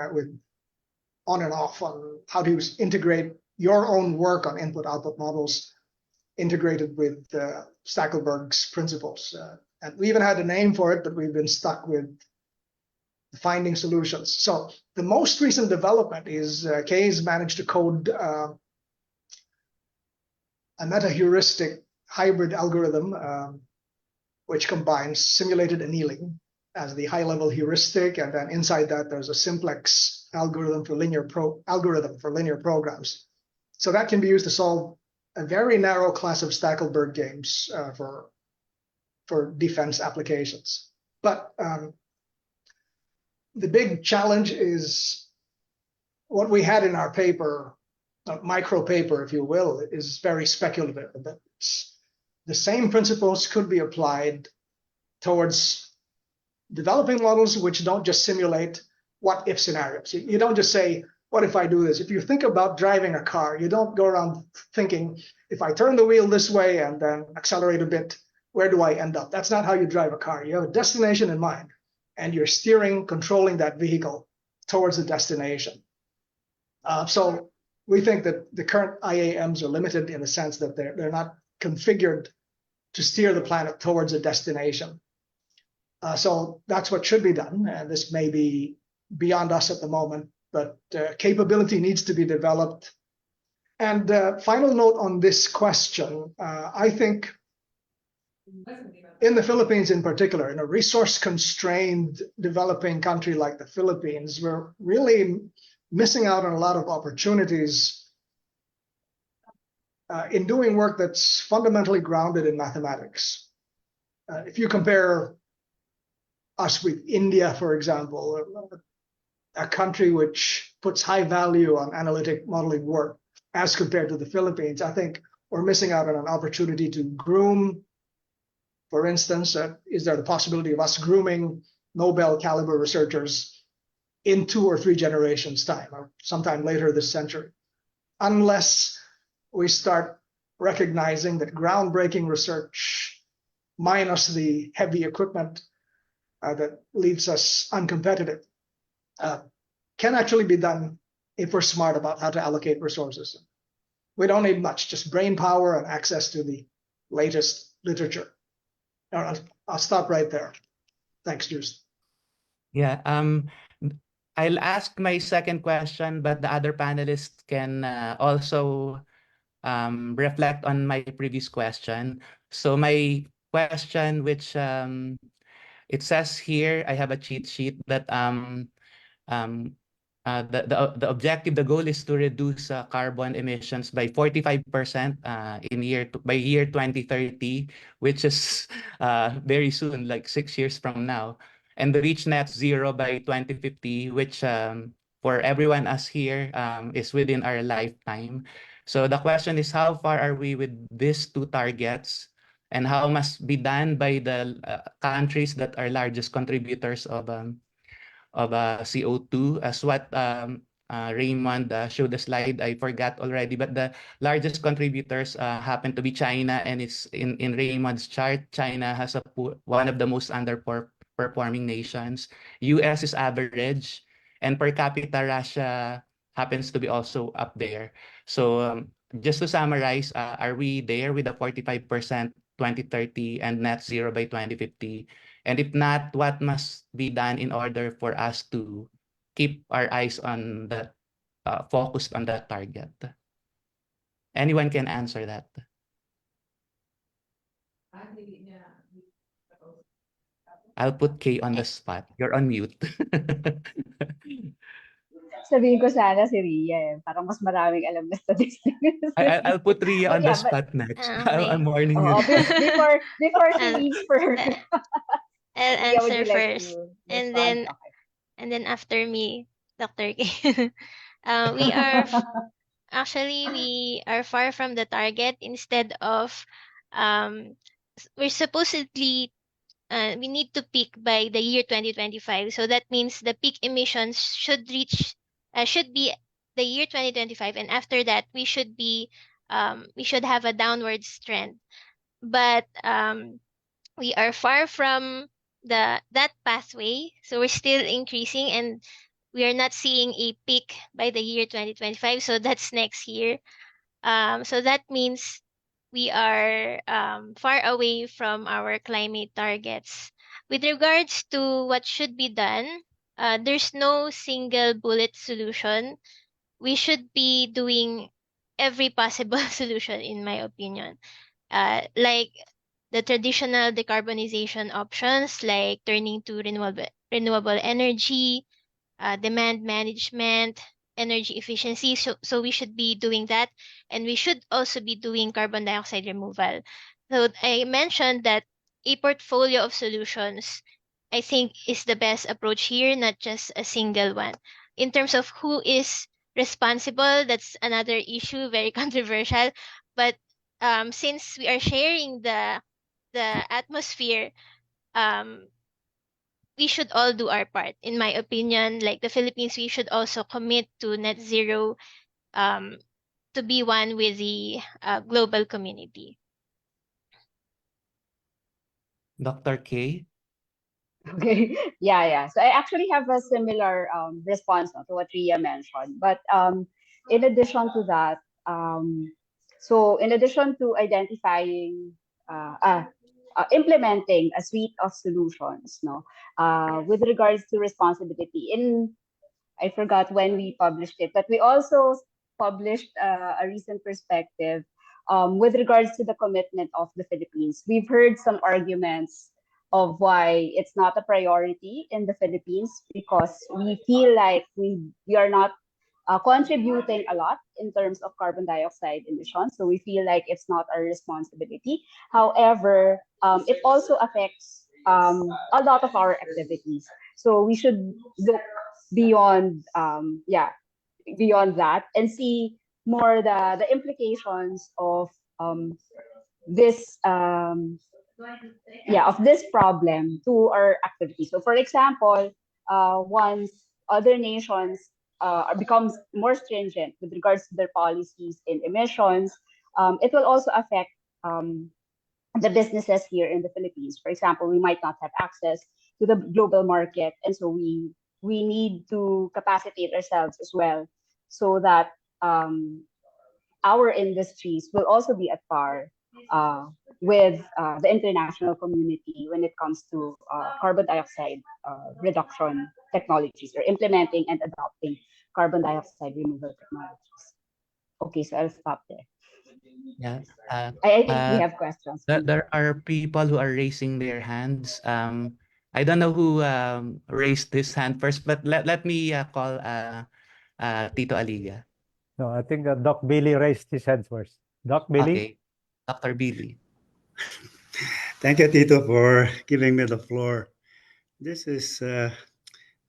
on and off on how to integrate your own work on input-output models integrated with Stackelberg's principles. And we even had a name for it, but we've been stuck with finding solutions. So the most recent development is Kay's managed to code a meta-heuristic hybrid algorithm, which combines simulated annealing as the high-level heuristic, and then inside that there's a simplex algorithm for linear programs. So that can be used to solve a very narrow class of Stackelberg games for defense applications. But the big challenge is what we had in our paper, micro paper, if you will, is very speculative. The same principles could be applied towards developing models which don't just simulate what-if scenarios. You don't just say, what if I do this? If you think about driving a car, you don't go around thinking, if I turn the wheel this way and then accelerate a bit, where do I end up? That's not how you drive a car. You have a destination in mind, and you're steering, controlling that vehicle towards the destination. So we think that the current IAMs are limited in the sense that they're not configured to steer the planet towards a destination. So that's what should be done. And this may be beyond us at the moment, but capability needs to be developed. And final note on this question, I think in the Philippines in particular, in a resource-constrained developing country like the Philippines, we're really missing out on a lot of opportunities in doing work that's fundamentally grounded in mathematics. if you compare us with India, for example, a country which puts high value on analytic modeling work as compared to the Philippines, I think we're missing out on an opportunity to groom. For instance, is there the possibility of us grooming Nobel caliber researchers in 2 or 3 generations' time, or sometime later this century, unless we start recognizing that groundbreaking research minus the heavy equipment that leaves us uncompetitive can actually be done if we're smart about how to allocate resources. We don't need much, just brain power and access to the latest literature. I'll stop right there. Thanks, Juice. Yeah, I'll ask my second question, but the other panelists can also reflect on my previous question. So my question, which it says here, I have a cheat sheet that the objective, the goal is to reduce carbon emissions by 45% by year 2030, which is very soon, like 6 years from now, and reach net zero by 2050, which for everyone us here is within our lifetime. So the question is, how far are we with these 2 targets, and how must be done by the countries that are largest contributors of CO2, as what Raymond showed the slide. I forgot already, but the largest contributors happen to be China, and it's in Raymond's chart. China has one of the most underperforming nations. US is average, and per capita Russia happens to be also up there. So just to summarize, are we there with a 45% 2030 and net zero by 2050? And if not, what must be done in order for us to keep our eyes on that, focused on that target? Anyone can answer that. I'll put Kay on the spot. You're on mute. Sabihin ko sana si Ria, parang mas maraming alam na statistics. I'll put Ria on the Yeah, but spot next. Okay. I'm warning you. before she Um, leaves for her. I'll Ria, would answer you like first, to and respond? then Okay. after me, Dr. K. We are actually we are far from the target. Instead of we're supposedly we need to peak by the year 2025. So that means the peak emissions should be the year 2025, and after that we should have a downwards trend. But we are far from that pathway, so we're still increasing, and we are not seeing a peak by the year 2025. So that's next year. So that means we are far away from our climate targets. With regards to what should be done, there's no single bullet solution. We should be doing every possible solution, in my opinion. Like the traditional decarbonization options, like turning to renewable energy, demand management, energy efficiency. So we should be doing that, and we should also be doing carbon dioxide removal. So I mentioned that a portfolio of solutions, I think, is the best approach here, not just a single one. In terms of who is responsible, that's another issue, very controversial. But since we are sharing the atmosphere, um, we should all do our part. In my opinion, like the Philippines, we should also commit to net zero, um, to be one with the global community. Dr. K? Okay. Yeah. So I actually have a similar response to what Ria mentioned. But in addition to that, so in addition to identifying, implementing a suite of solutions, with regards to responsibility, I forgot when we published it, but we also published a recent perspective with regards to the commitment of the Philippines. We've heard some arguments of why it's not a priority in the Philippines, because we feel like we are not contributing a lot in terms of carbon dioxide emissions. So we feel like it's not our responsibility. However, it also affects a lot of our activities. So we should look beyond, beyond that and see more the implications of this of this problem to our activity. So for example, once other nations becomes more stringent with regards to their policies in emissions, it will also affect the businesses here in the Philippines. For example, we might not have access to the global market, and so we need to capacitate ourselves as well, so that our industries will also be at par with the international community when it comes to carbon dioxide reduction technologies, or implementing and adopting carbon dioxide removal technologies. Okay, so I'll stop there. Yeah. I think we have questions. There are people who are raising their hands. I don't know who raised this hand first, but let me call Tito Aliga. No, I think Doc Billy raised his hand first. Doc Billy? Okay, Dr. Billy. Thank you, Tito, for giving me the floor. This is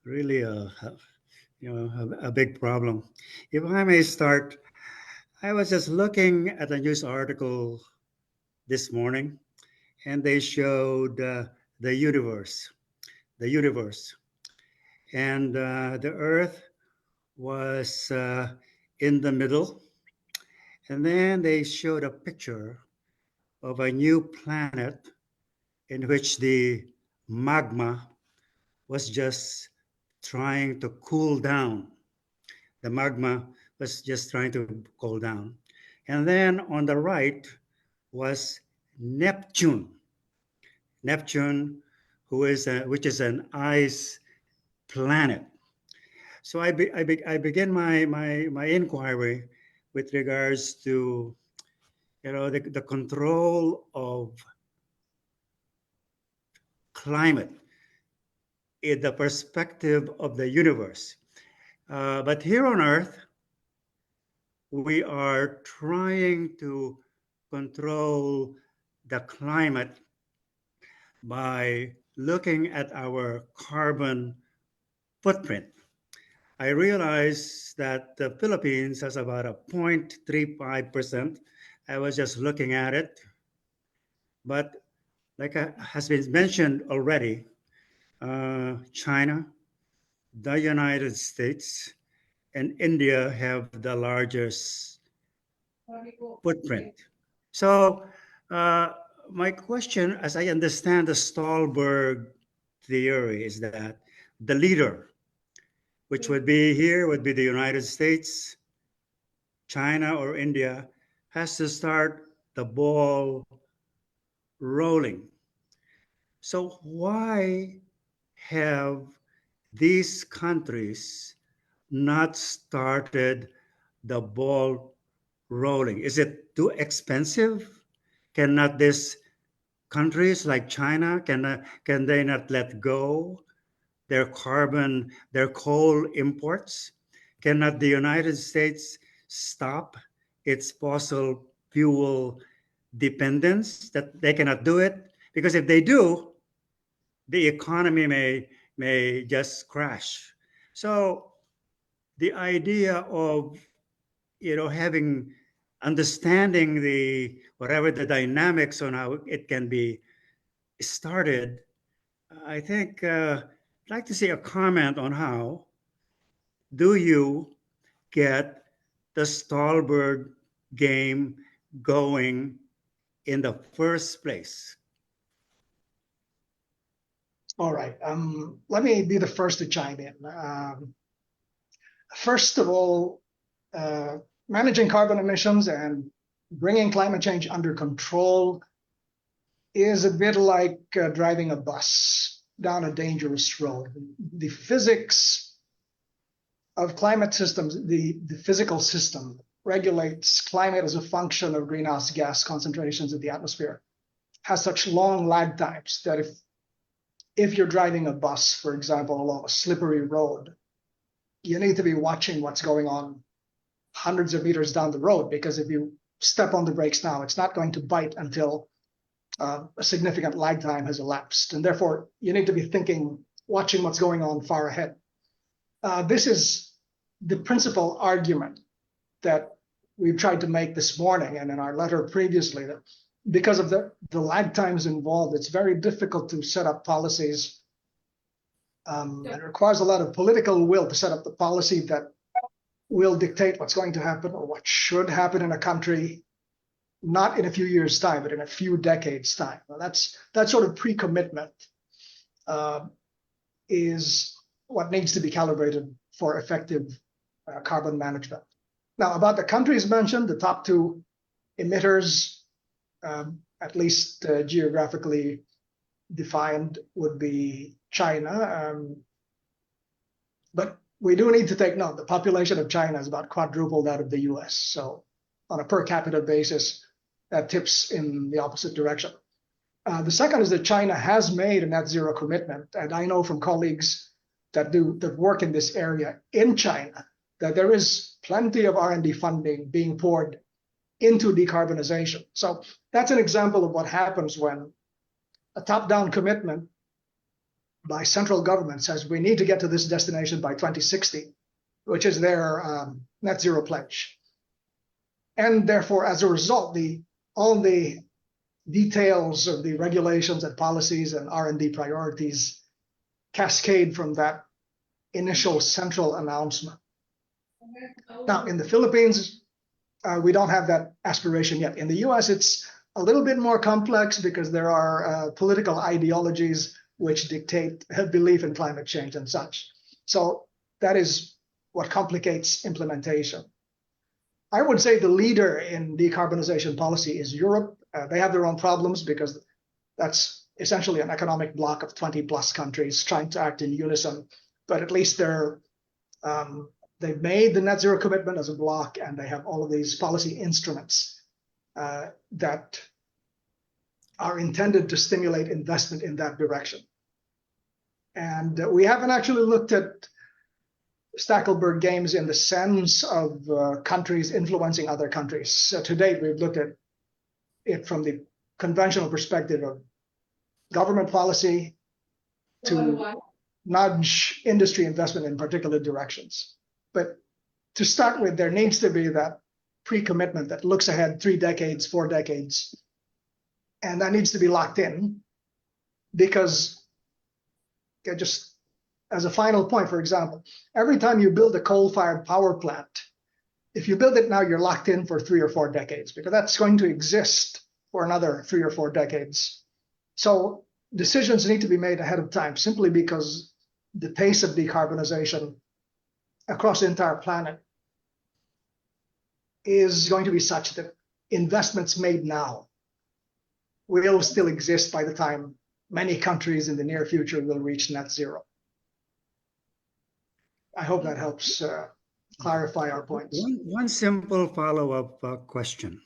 really a big problem. If I may start, I was just looking at a news article this morning, and they showed the universe, and the Earth was in the middle, and then they showed a picture of a new planet in which the magma was just trying to cool down. The magma was just trying to cool down. And then on the right was Neptune, which is an ice planet. So I begin my inquiry with regards to the control of climate in the perspective of the universe. But here on Earth, we are trying to control the climate by looking at our carbon footprint. I realize that the Philippines has about a 0.35%. I was just looking at it. But like has been mentioned already, China, the United States, and India have the largest footprint. So my question, as I understand the Stolberg theory, is that the leader, which would be the United States, China, or India, has to start the ball rolling. So why have these countries not started the ball rolling? Is it too expensive? Cannot these countries like China, can they not let go their coal imports? Cannot the United States stop its fossil fuel dependence? That they cannot do it? Because if they do, the economy may just crash. So the idea of understanding the dynamics on how it can be started, I think I'd like to see a comment on how do you get the Stolberg game going in the first place? All right. Let me be the first to chime in. First of all, managing carbon emissions and bringing climate change under control is a bit like driving a bus down a dangerous road. The physics of climate systems, the physical system regulates climate as a function of greenhouse gas concentrations in the atmosphere, has such long lag times that if you're driving a bus, for example, along a slippery road, you need to be watching what's going on hundreds of meters down the road, because if you step on the brakes now, it's not going to bite until a significant lag time has elapsed. And therefore, you need to be thinking, watching what's going on far ahead. This is the principal argument that we've tried to make this morning and in our letter previously, that because of the lag times involved, it's very difficult to set up policies. It requires a lot of political will to set up the policy that will dictate what's going to happen or what should happen in a country, not in a few years' time, but in a few decades' time. Well, that sort of pre-commitment is what needs to be calibrated for effective carbon management. Now, about the countries mentioned, the top two emitters, at least geographically defined, would be China. But we do need to take note, the population of China is about quadruple that of the US. So on a per capita basis, that tips in the opposite direction. The second is that China has made a net zero commitment. And I know from colleagues that work in this area in China, that there is plenty of R&D funding being poured into decarbonization. So that's an example of what happens when a top-down commitment by central government says we need to get to this destination by 2060, which is their net zero pledge. And therefore, as a result, all the details of the regulations and policies and R&D priorities cascade from that initial central announcement. Now, in the Philippines, we don't have that aspiration yet. In the US, it's a little bit more complex because there are political ideologies which dictate belief in climate change and such. So that is what complicates implementation. I would say the leader in decarbonization policy is Europe. They have their own problems because that's essentially an economic bloc of 20 plus countries trying to act in unison. But at least they've made the net zero commitment as a bloc, and they have all of these policy instruments that are intended to stimulate investment in that direction. And we haven't actually looked at Stackelberg games in the sense of countries influencing other countries. So to date, we've looked at it from the conventional perspective of government policy to nudge industry investment in particular directions. But to start with, there needs to be that pre-commitment that looks ahead 3 decades, 4 decades, and that needs to be locked in, because just as a final point, for example, every time you build a coal-fired power plant, if you build it now, you're locked in for 3 or 4 decades, because that's going to exist for another 3 or 4 decades. So decisions need to be made ahead of time, simply because the pace of decarbonization across the entire planet is going to be such that investments made now will still exist by the time many countries in the near future will reach net zero. I hope that helps clarify our points. One simple follow-up question.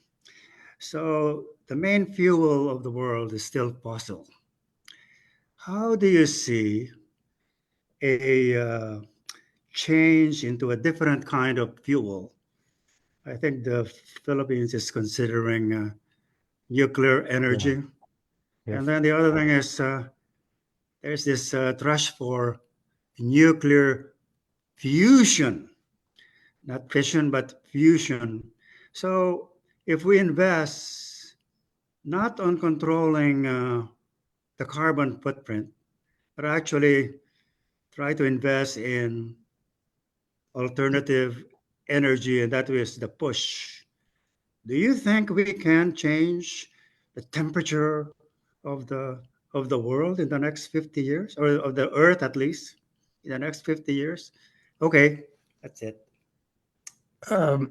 So the main fuel of the world is still fossil. How do you see a change into a different kind of fuel? I think the Philippines is considering nuclear energy. Yes. And then the other thing is there's this thrust for nuclear fusion, not fission, but fusion. So if we invest not on controlling the carbon footprint, but actually try to invest in alternative energy, and that is the push. Do you think we can change the temperature of the world in the next 50 years, or of the Earth at least, in the next 50 years? Okay, that's it. I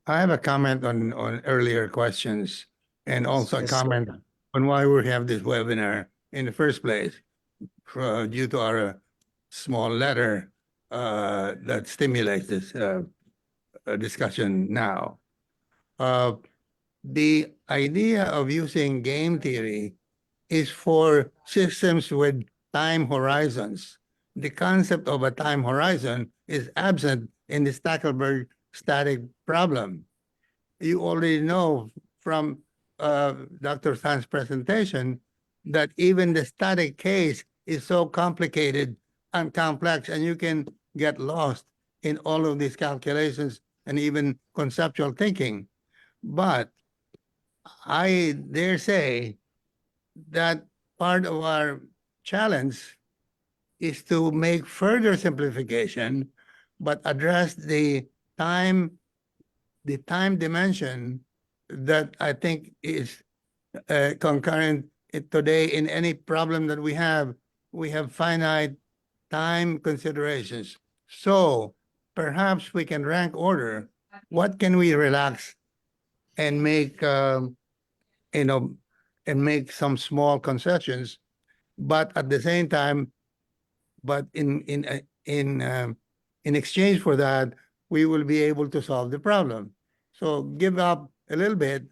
have a comment on earlier questions, and also a Yes, comment sir. on why we have this webinar in the first place, due to our small letter that stimulates this discussion now. The idea of using game theory is for systems with time horizons the concept of a time horizon is absent in the Stackelberg static problem. You already know from Dr. San's presentation that even the static case is so complicated and complex, and you can get lost in all of these calculations and even conceptual thinking. But I dare say that part of our challenge is to make further simplification, but address the time dimension that I think is concurrent today in any problem that we have finite time considerations. So perhaps we can rank order what can we relax and make and make some small concessions, but at the same time, but in exchange for that, we will be able to solve the problem. So give up a little bit,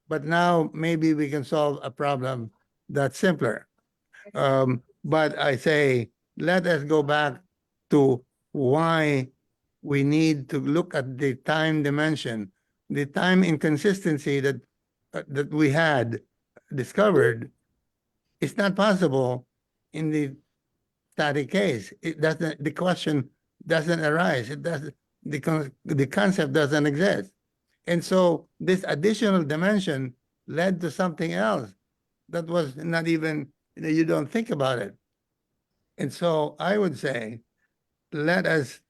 but now maybe we can solve a problem that's simpler. But I say, let us go back to why we need to look at the time dimension, the time inconsistency that we had discovered. It's not possible in the static case. It doesn't. The question doesn't arise. It doesn't. The concept doesn't exist, and so this additional dimension led to something else that was not even. You don't think about it, and so I would say, let us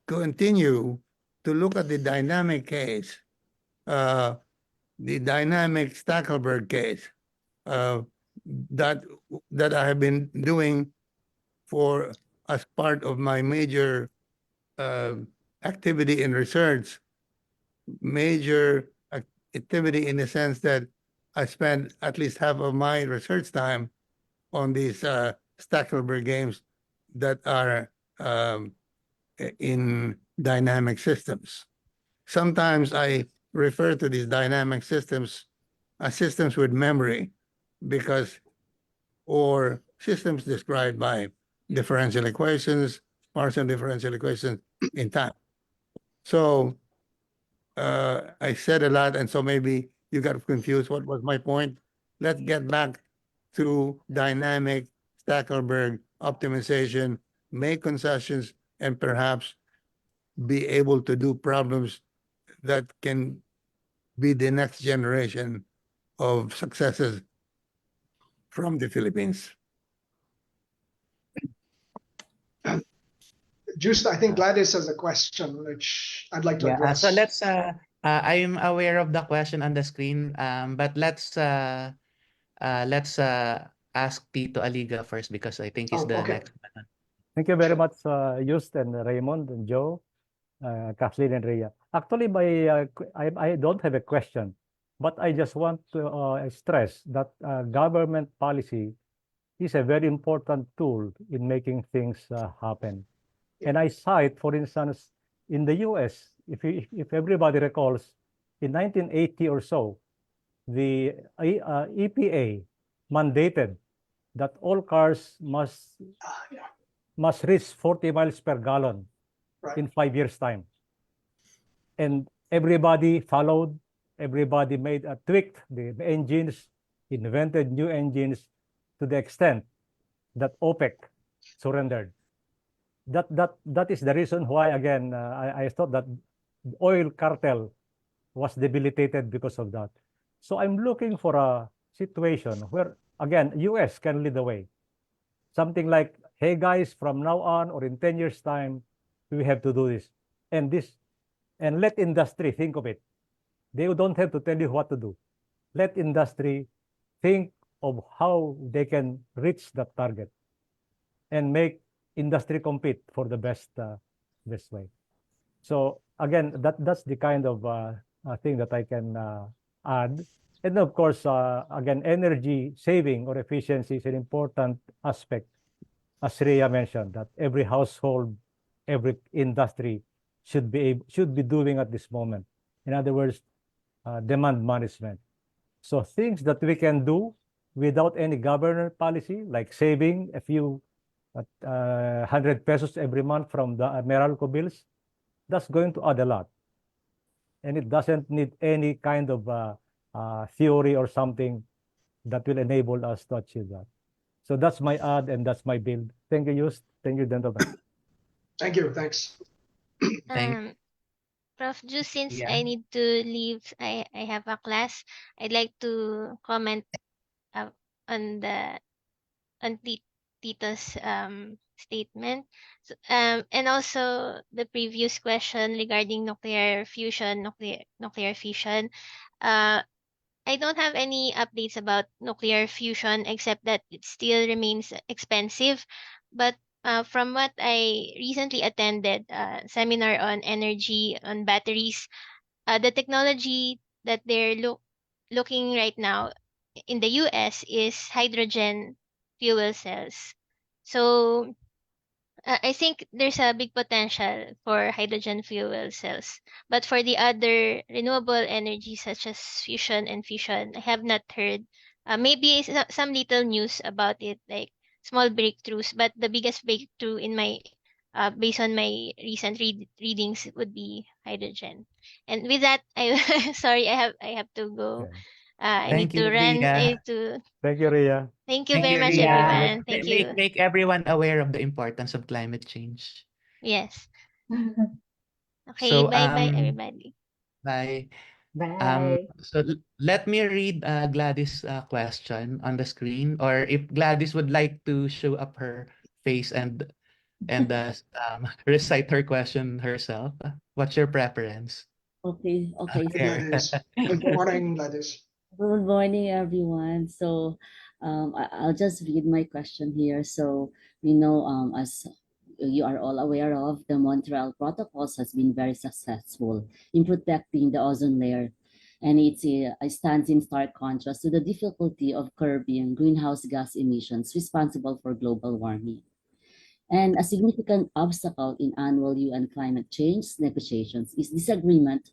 continue to look at the dynamic case, the dynamic Stackelberg case, that I have been doing for as part of my major activity in research, major activity in the sense that I spend at least half of my research time on these Stackelberg games that are in dynamic systems. Sometimes I refer to these dynamic systems as systems with memory, because, or systems described by differential equations, partial differential equations in time. So I said a lot, and so maybe you got confused. What was my point? Let's get back to dynamic Stackelberg optimization, make concessions, and perhaps be able to do problems that can be the next generation of successes from the Philippines. Just, I think Gladys has a question which I'd like to Yeah, address. so let's I'm aware of the question on the screen, but let's ask Tito Aliga first, because I think he's the okay. next one. Thank you very much, Just and Raymond and Joe, Kathleen and Rhea. Actually, I don't have a question, but I just want to stress that government policy is a very important tool in making things happen. And I cite, for instance, in the US, if everybody recalls, in 1980 or so, the EPA mandated that all cars must reach 40 miles per gallon in 5 years' time. And everybody followed, everybody made a tweaked the engines, invented new engines to the extent that OPEC surrendered. That is the reason why, again, I thought that the oil cartel was debilitated because of that. So I'm looking for a situation where, again, US can lead the way. Something like, hey guys, from now on or in 10 years' time, we have to do this. And let industry think of it. They don't have to tell you what to do. Let industry think of how they can reach that target and make industry compete for the best way. So again, that's the kind of thing that I can add. And of course, again, energy saving or efficiency is an important aspect, as Rhea mentioned, that every household, every industry should be doing at this moment. In other words, demand management. So things that we can do without any government policy, like saving a few at 100 pesos every month from the Meralco bills, that's going to add a lot. And it doesn't need any kind of theory or something that will enable us to achieve that. So that's my ad and that's my build. Thank you, Yust. Thank you, gentlemen. Thank you. Thanks. Thank- Prof. Ju, since Yeah. I need to leave, I have a class. I'd like to comment on the on Tito's statement. So, and also the previous question regarding nuclear fusion, nuclear fission. I don't have any updates about nuclear fusion except that it still remains expensive. But from what I recently attended a seminar on energy on batteries, the technology that they're looking right now in the US is hydrogen fuel cells. So I think there's a big potential for hydrogen fuel cells. But for the other renewable energy such as fusion and fission, I have not heard. Maybe some little news about it, like small breakthroughs. But the biggest breakthrough in my, based on my recent readings, would be hydrogen. And with that, I sorry, I have to go. Okay. I Thank need to you, run. Ria. I need to. Thank you, Ria. Thank you Thank very you, much, Ria. everyone. Thank you. Make everyone aware of the importance of climate change. Yes. Okay, So, bye-bye, everybody. bye. Bye. So let me read Gladys' question on the screen, or if Gladys would like to show up her face and recite her question herself. What's your preference? Okay, okay. Hey, Gladys. Good morning, Gladys. Good morning, everyone. So, I'll just read my question here. So, as you are all aware of, the Montreal Protocols has been very successful in protecting the ozone layer, and it stands in stark contrast to the difficulty of curbing greenhouse gas emissions responsible for global warming. And a significant obstacle in annual UN climate change negotiations is disagreement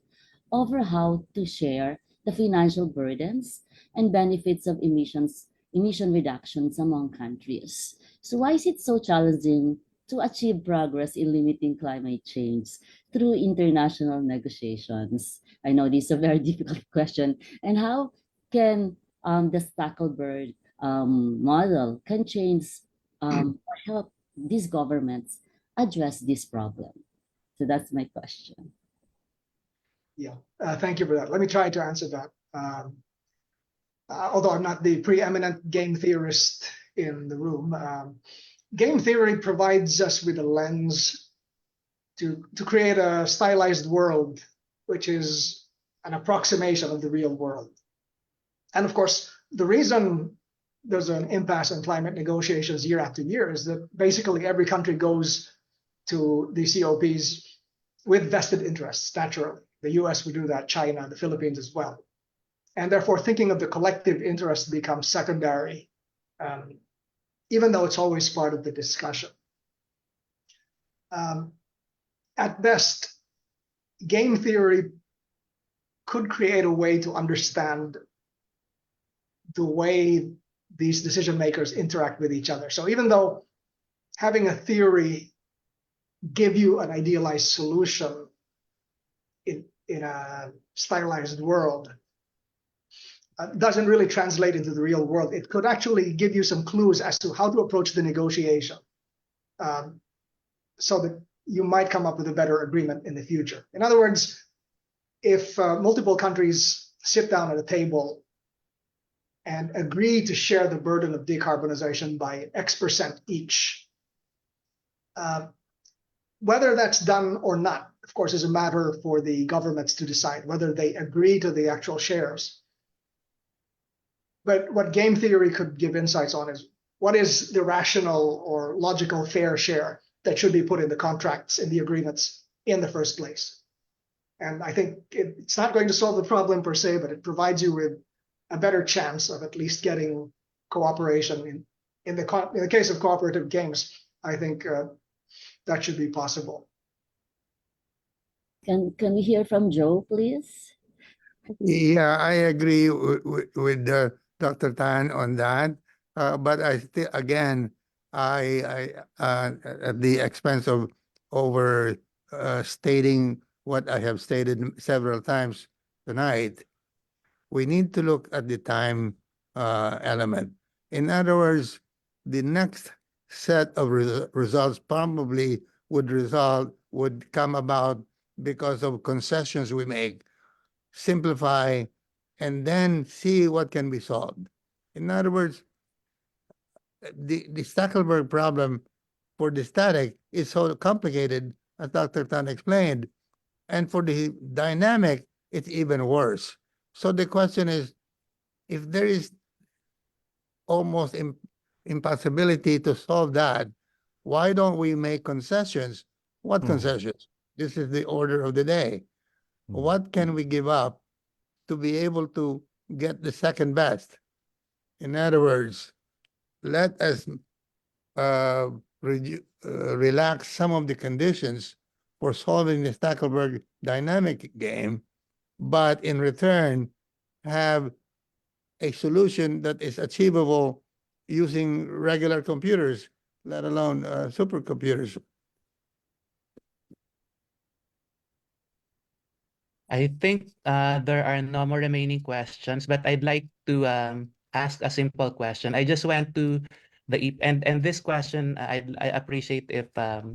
over how to share the financial burdens and benefits of emission reductions among countries. So why is it so challenging to achieve progress in limiting climate change through international negotiations? I know this is a very difficult question. And how can the Stackelberg model can change or help these governments address this problem? So that's my question. Yeah, thank you for that. Let me try to answer that. Although I'm not the preeminent game theorist in the room, game theory provides us with a lens to create a stylized world, which is an approximation of the real world. And of course, the reason there's an impasse in climate negotiations year after year is that basically every country goes to the COPs with vested interests, naturally. The US would do that, China, the Philippines as well. And therefore, thinking of the collective interest becomes secondary, even though it's always part of the discussion. At best, game theory could create a way to understand the way these decision makers interact with each other. So even though having a theory give you an idealized solution in a stylized world doesn't really translate into the real world, it could actually give you some clues as to how to approach the negotiation, so that you might come up with a better agreement in the future. In other words, if multiple countries sit down at a table and agree to share the burden of decarbonization by X% each, whether that's done or not, of course, is a matter for the governments to decide whether they agree to the actual shares. But what game theory could give insights on is what is the rational or logical fair share that should be put in the contracts, in the agreements in the first place. And I think it's not going to solve the problem per se, but it provides you with a better chance of at least getting cooperation. In the case of cooperative games, I think that should be possible. Can we hear from Joe, please? Yeah, I agree with Dr. Tan on that. But I still, again, at the expense of stating what I have stated several times tonight, we need to look at the time element. In other words, the next set of results probably would come about because of concessions we make, simplify, and then see what can be solved. In other words, the Stackelberg problem for the static is so complicated, as Dr. Tan explained, and for the dynamic, it's even worse. So the question is, if there is almost impossibility to solve that, why don't we make concessions? What concessions? This is the order of the day. What can we give up to be able to get the second best? In other words, let us relax some of the conditions for solving the Stackelberg dynamic game, but in return, have a solution that is achievable using regular computers, let alone supercomputers. I think there are no more remaining questions, but I'd like to ask a simple question. I just went to and this question I appreciate if the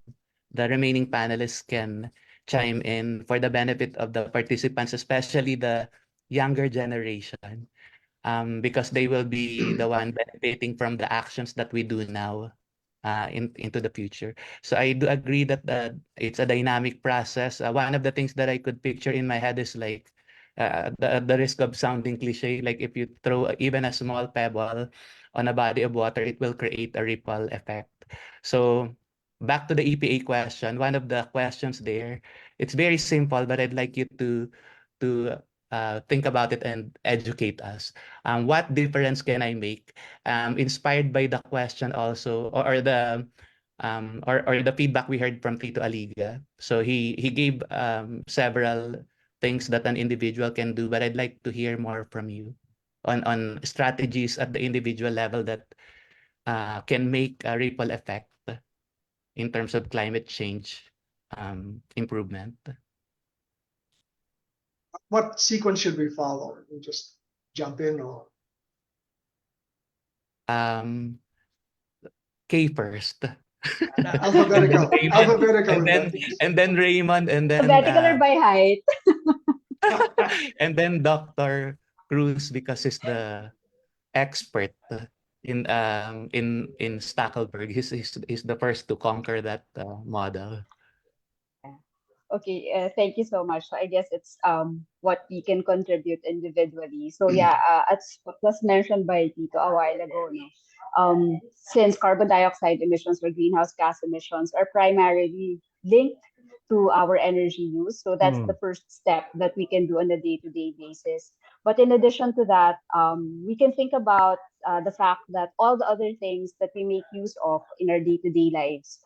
remaining panelists can chime in for the benefit of the participants, especially the younger generation, because they will be the one benefiting from the actions that we do now into the future. So I do agree that it's a dynamic process. One of the things that I could picture in my head is like the risk of sounding cliche, like if you throw even a small pebble on a body of water, it will create a ripple effect. So back to the EPA question, one of the questions there, it's very simple, but I'd like you to think about it and educate us. What difference can I make? Inspired by the question also, or the feedback we heard from Tito Aliga. So he gave several things that an individual can do, but I'd like to hear more from you on strategies at the individual level that can make a ripple effect in terms of climate change improvement. What sequence should we follow? We just jump in, or K first. alphabetical? Raymond, Alphabetical and in then that case. and then Raymond, and then Alphabetical or by height? and then Dr. Cruz, because he's the expert in Stackelberg. He's the first to conquer that model. Okay, thank you so much. So I guess it's what we can contribute individually. So yeah, as what was mentioned by Tito a while ago, no? Since carbon dioxide emissions or greenhouse gas emissions are primarily linked to our energy use, so that's the first step that we can do on a day-to-day basis. But in addition to that, we can think about the fact that all the other things that we make use of in our day-to-day lives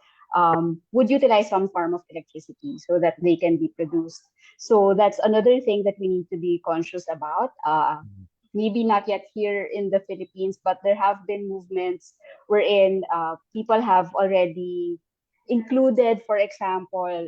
would utilize some form of electricity so that they can be produced. So that's another thing that we need to be conscious about. Maybe not yet here in the Philippines, but there have been movements wherein people have already included, for example,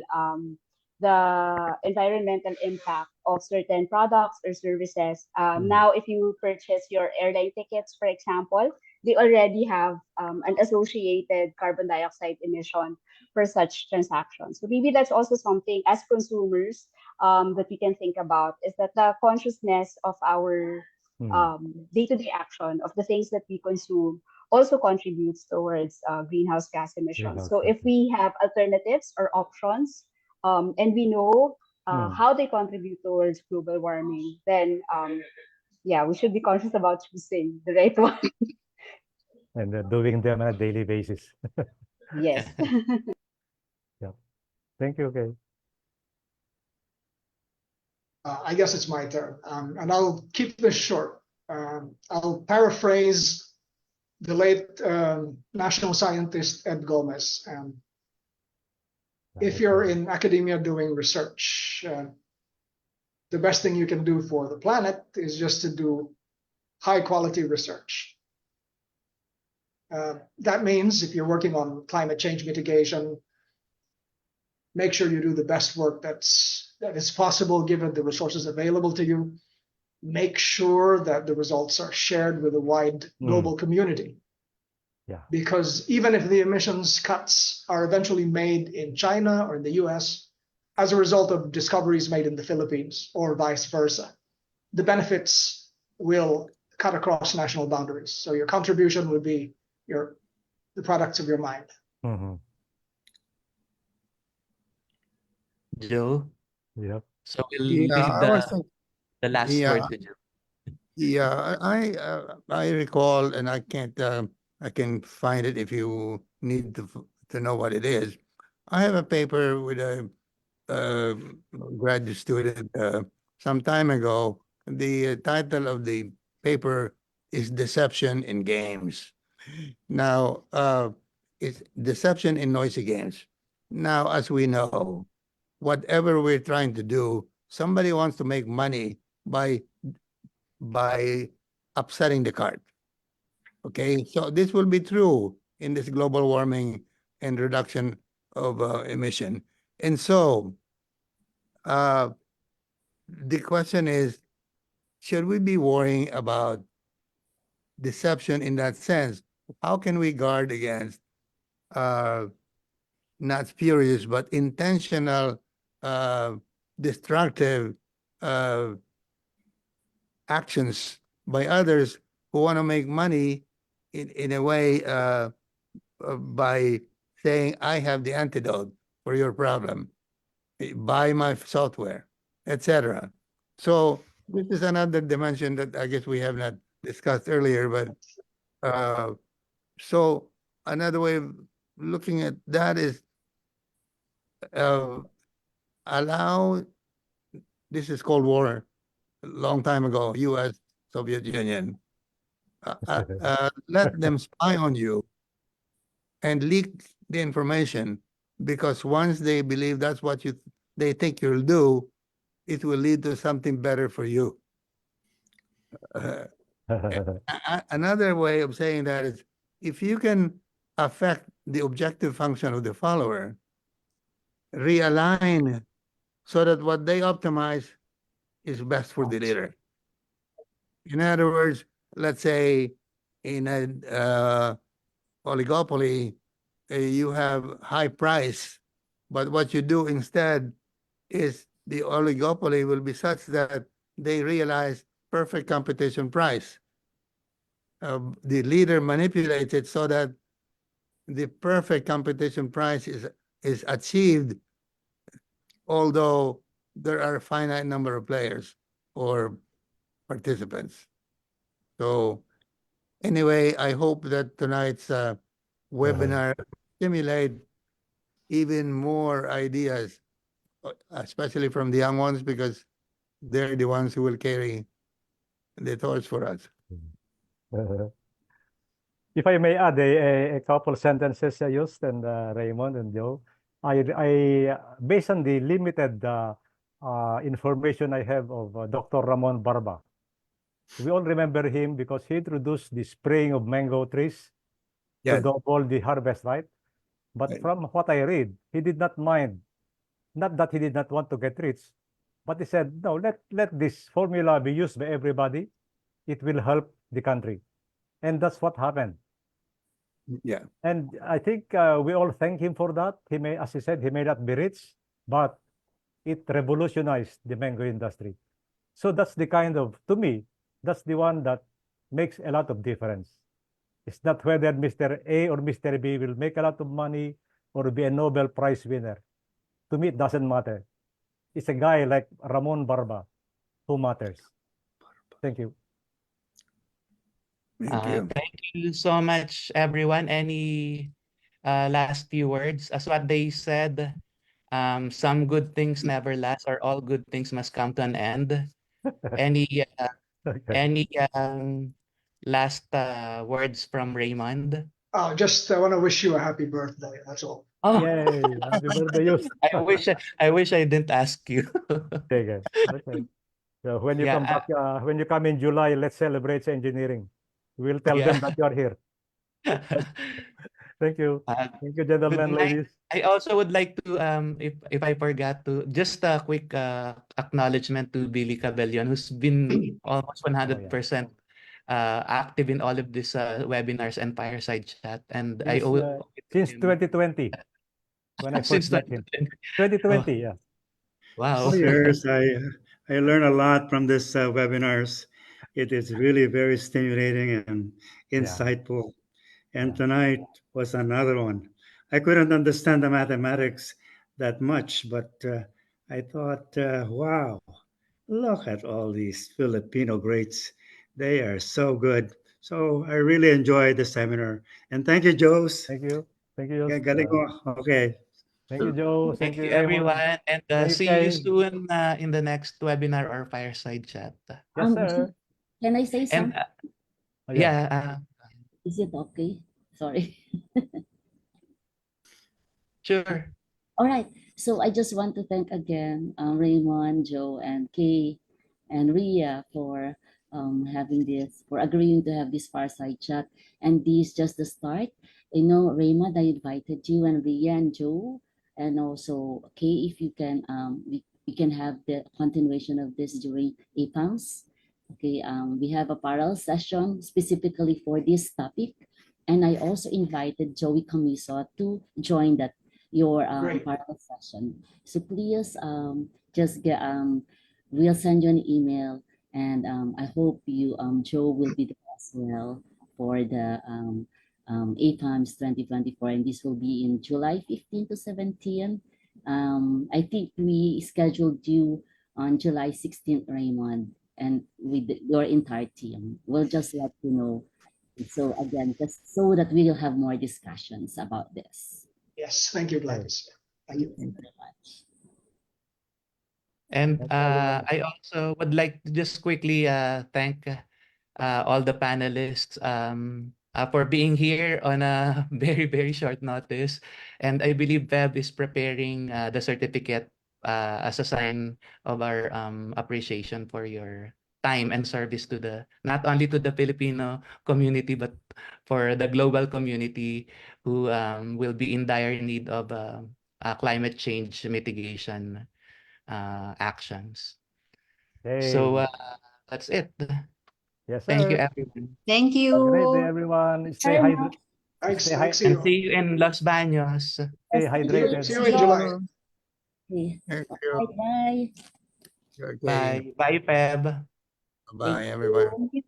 the environmental impact of certain products or services. Now, if you purchase your airline tickets, for example, they already have an associated carbon dioxide emission for such transactions. So maybe that's also something as consumers that we can think about, is that the consciousness of our day-to-day action of the things that we consume also contributes towards greenhouse gas emissions. So if we have alternatives or options, and we know how they contribute towards global warming, then yeah, we should be conscious about choosing the right one. And doing them on a daily basis. Yes. Yeah. Thank you, Kay. I guess it's my turn, and I'll keep this short. I'll paraphrase the late national scientist Ed Gomez. If you're in academia doing research, the best thing you can do for the planet is just to do high quality research. That means if you're working on climate change mitigation, make sure you do the best work that is possible given the resources available to you. Make sure that the results are shared with a wide global community. Yeah. Because even if the emissions cuts are eventually made in China or in the US as a result of discoveries made in the Philippines or vice versa, the benefits will cut across national boundaries. So your contribution would be the products of your mind. Joe, Yep. so we'll Yeah, leave I was thinking, the last yeah, words with you. yeah, I recall, and I can find it if you need to know what it is. I have a paper with a graduate student some time ago. The title of the paper is Deception in Games. Now, it's deception in noisy games. Now, as we know, whatever we're trying to do, somebody wants to make money by upsetting the cart. Okay, so this will be true in this global warming and reduction of emission. And so the question is, should we be worrying about deception in that sense? How can we guard against not spurious but intentional destructive actions by others who want to make money in a way by saying, I have the antidote for your problem, buy my software, etc. So this is another dimension that I guess we have not discussed earlier, but so another way of looking at that is allow, this is Cold War, a long time ago, US, Soviet Union, let them spy on you and leak the information, because once they believe that's what they think you'll do, it will lead to something better for you. Another way of saying that is, if you can affect the objective function of the follower, realign so that what they optimize is best for the leader. In other words, let's say in a oligopoly, you have high price, but what you do instead is the oligopoly will be such that they realize perfect competition price. The leader manipulates it so that the perfect competition price is achieved, although there are a finite number of players or participants. So anyway, I hope that tonight's webinar stimulate even more ideas, especially from the young ones, because they're the ones who will carry the torch for us. If I may add a couple sentences, Just and Raymond and Joe, based on the limited information I have of Dr. Ramon Barba, we all remember him because he introduced the spraying of mango trees to Yes. double the harvest, right? But Right. from what I read, he did not mind. Not that he did not want to get rich, but he said, no, let this formula be used by everybody. It will help the country. And that's what happened. Yeah. And I think we all thank him for that. As he said, he may not be rich, but it revolutionized the mango industry. So that's the to me, that's the one that makes a lot of difference. It's not whether Mr. A or Mr. B will make a lot of money or be a Nobel Prize winner. To me, it doesn't matter. It's a guy like Ramon Barba who matters. Thank you. Thank you. Thank you so much, everyone. Any last few words? As what they said, some good things never last, or all good things must come to an end. Any Okay. last words from Raymond? I want to wish you a happy birthday. That's all. Oh, Yay, happy birthday, Just. I wish I didn't ask you. Okay. Okay. So when you Yeah, come in July, let's celebrate engineering. We'll tell them yeah. that you are here. Thank you. Uh, Thank you, Good gentlemen, night. ladies. I also would like to, if I forgot to, just a quick acknowledgement to Billy Cabellion, who's been almost 100% active in all of these webinars and fireside chat. And I Since, owe since him 2020, when I since first met him. 2020. 2020, yeah. Wow. Years, I learned a lot from this webinars. It is really very stimulating and insightful. And Yeah. tonight was another one. I couldn't understand the mathematics that much, but I thought, wow, look at all these Filipino greats. They are so good. So I really enjoyed the seminar. And thank you, Jose. Thank you. Thank you, Yeah, Jos. galing mo. Okay. Thank you, Joe. Thank Thank you, you, Raymond. everyone. And Thank you, see you Kay. soon in the next webinar or fireside chat. Yes, sir. Can I say And something? Oh, yeah. yeah, Is it okay? Sorry. sure. All right. So I just want to thank again Raymond, Joe, and Kay, and Ria for having this, for agreeing to have this fireside chat. And this just the start. You know, Raymond, I invited you and Ria and Joe, and also Kay, if you can, we can have the continuation of this during APAMS. Okay, we have a parallel session specifically for this topic. And I also invited Joey Camiso to join that your Great. parallel session. So please just get we'll send you an email, and I hope you Joe will be there as well for the APAMS 2024, and this will be in July 15 to 17. I think we scheduled you on July 16th, Raymond, and with your entire team. We'll just let you know. So again, just so that we will have more discussions about this. Yes, thank you, Gladys. Thank you. Thank you very much. And Thanks, everyone. I also would like to just quickly thank all the panelists for being here on a very, very short notice. And I believe Feb is preparing the certificate as a sign of our appreciation for your time and service to the, not only to the Filipino community, but for the global community who will be in dire need of climate change mitigation actions. So Hey. that's it. Yes, Thank you, sir. everyone. Thank Have a great day, you. everyone. Stay Very hydrated. much. Thanks. Stay, Thanks. See And you. see you in Los Baños. stay Yes, hydrated. See you in July. Okay. Thank Bye. you. Bye. Okay. Bye. Bye, Feb. Bye, everybody. Thank you.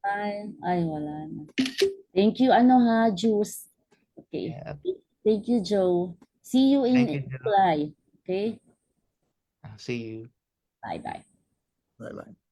Bye. Ay, wala na. Thank you, ano ha, Juice. Okay. Yeah. Thank you, Joe. See you Thank in you, Joe. July. Okay. See you. Bye-bye. Bye-bye.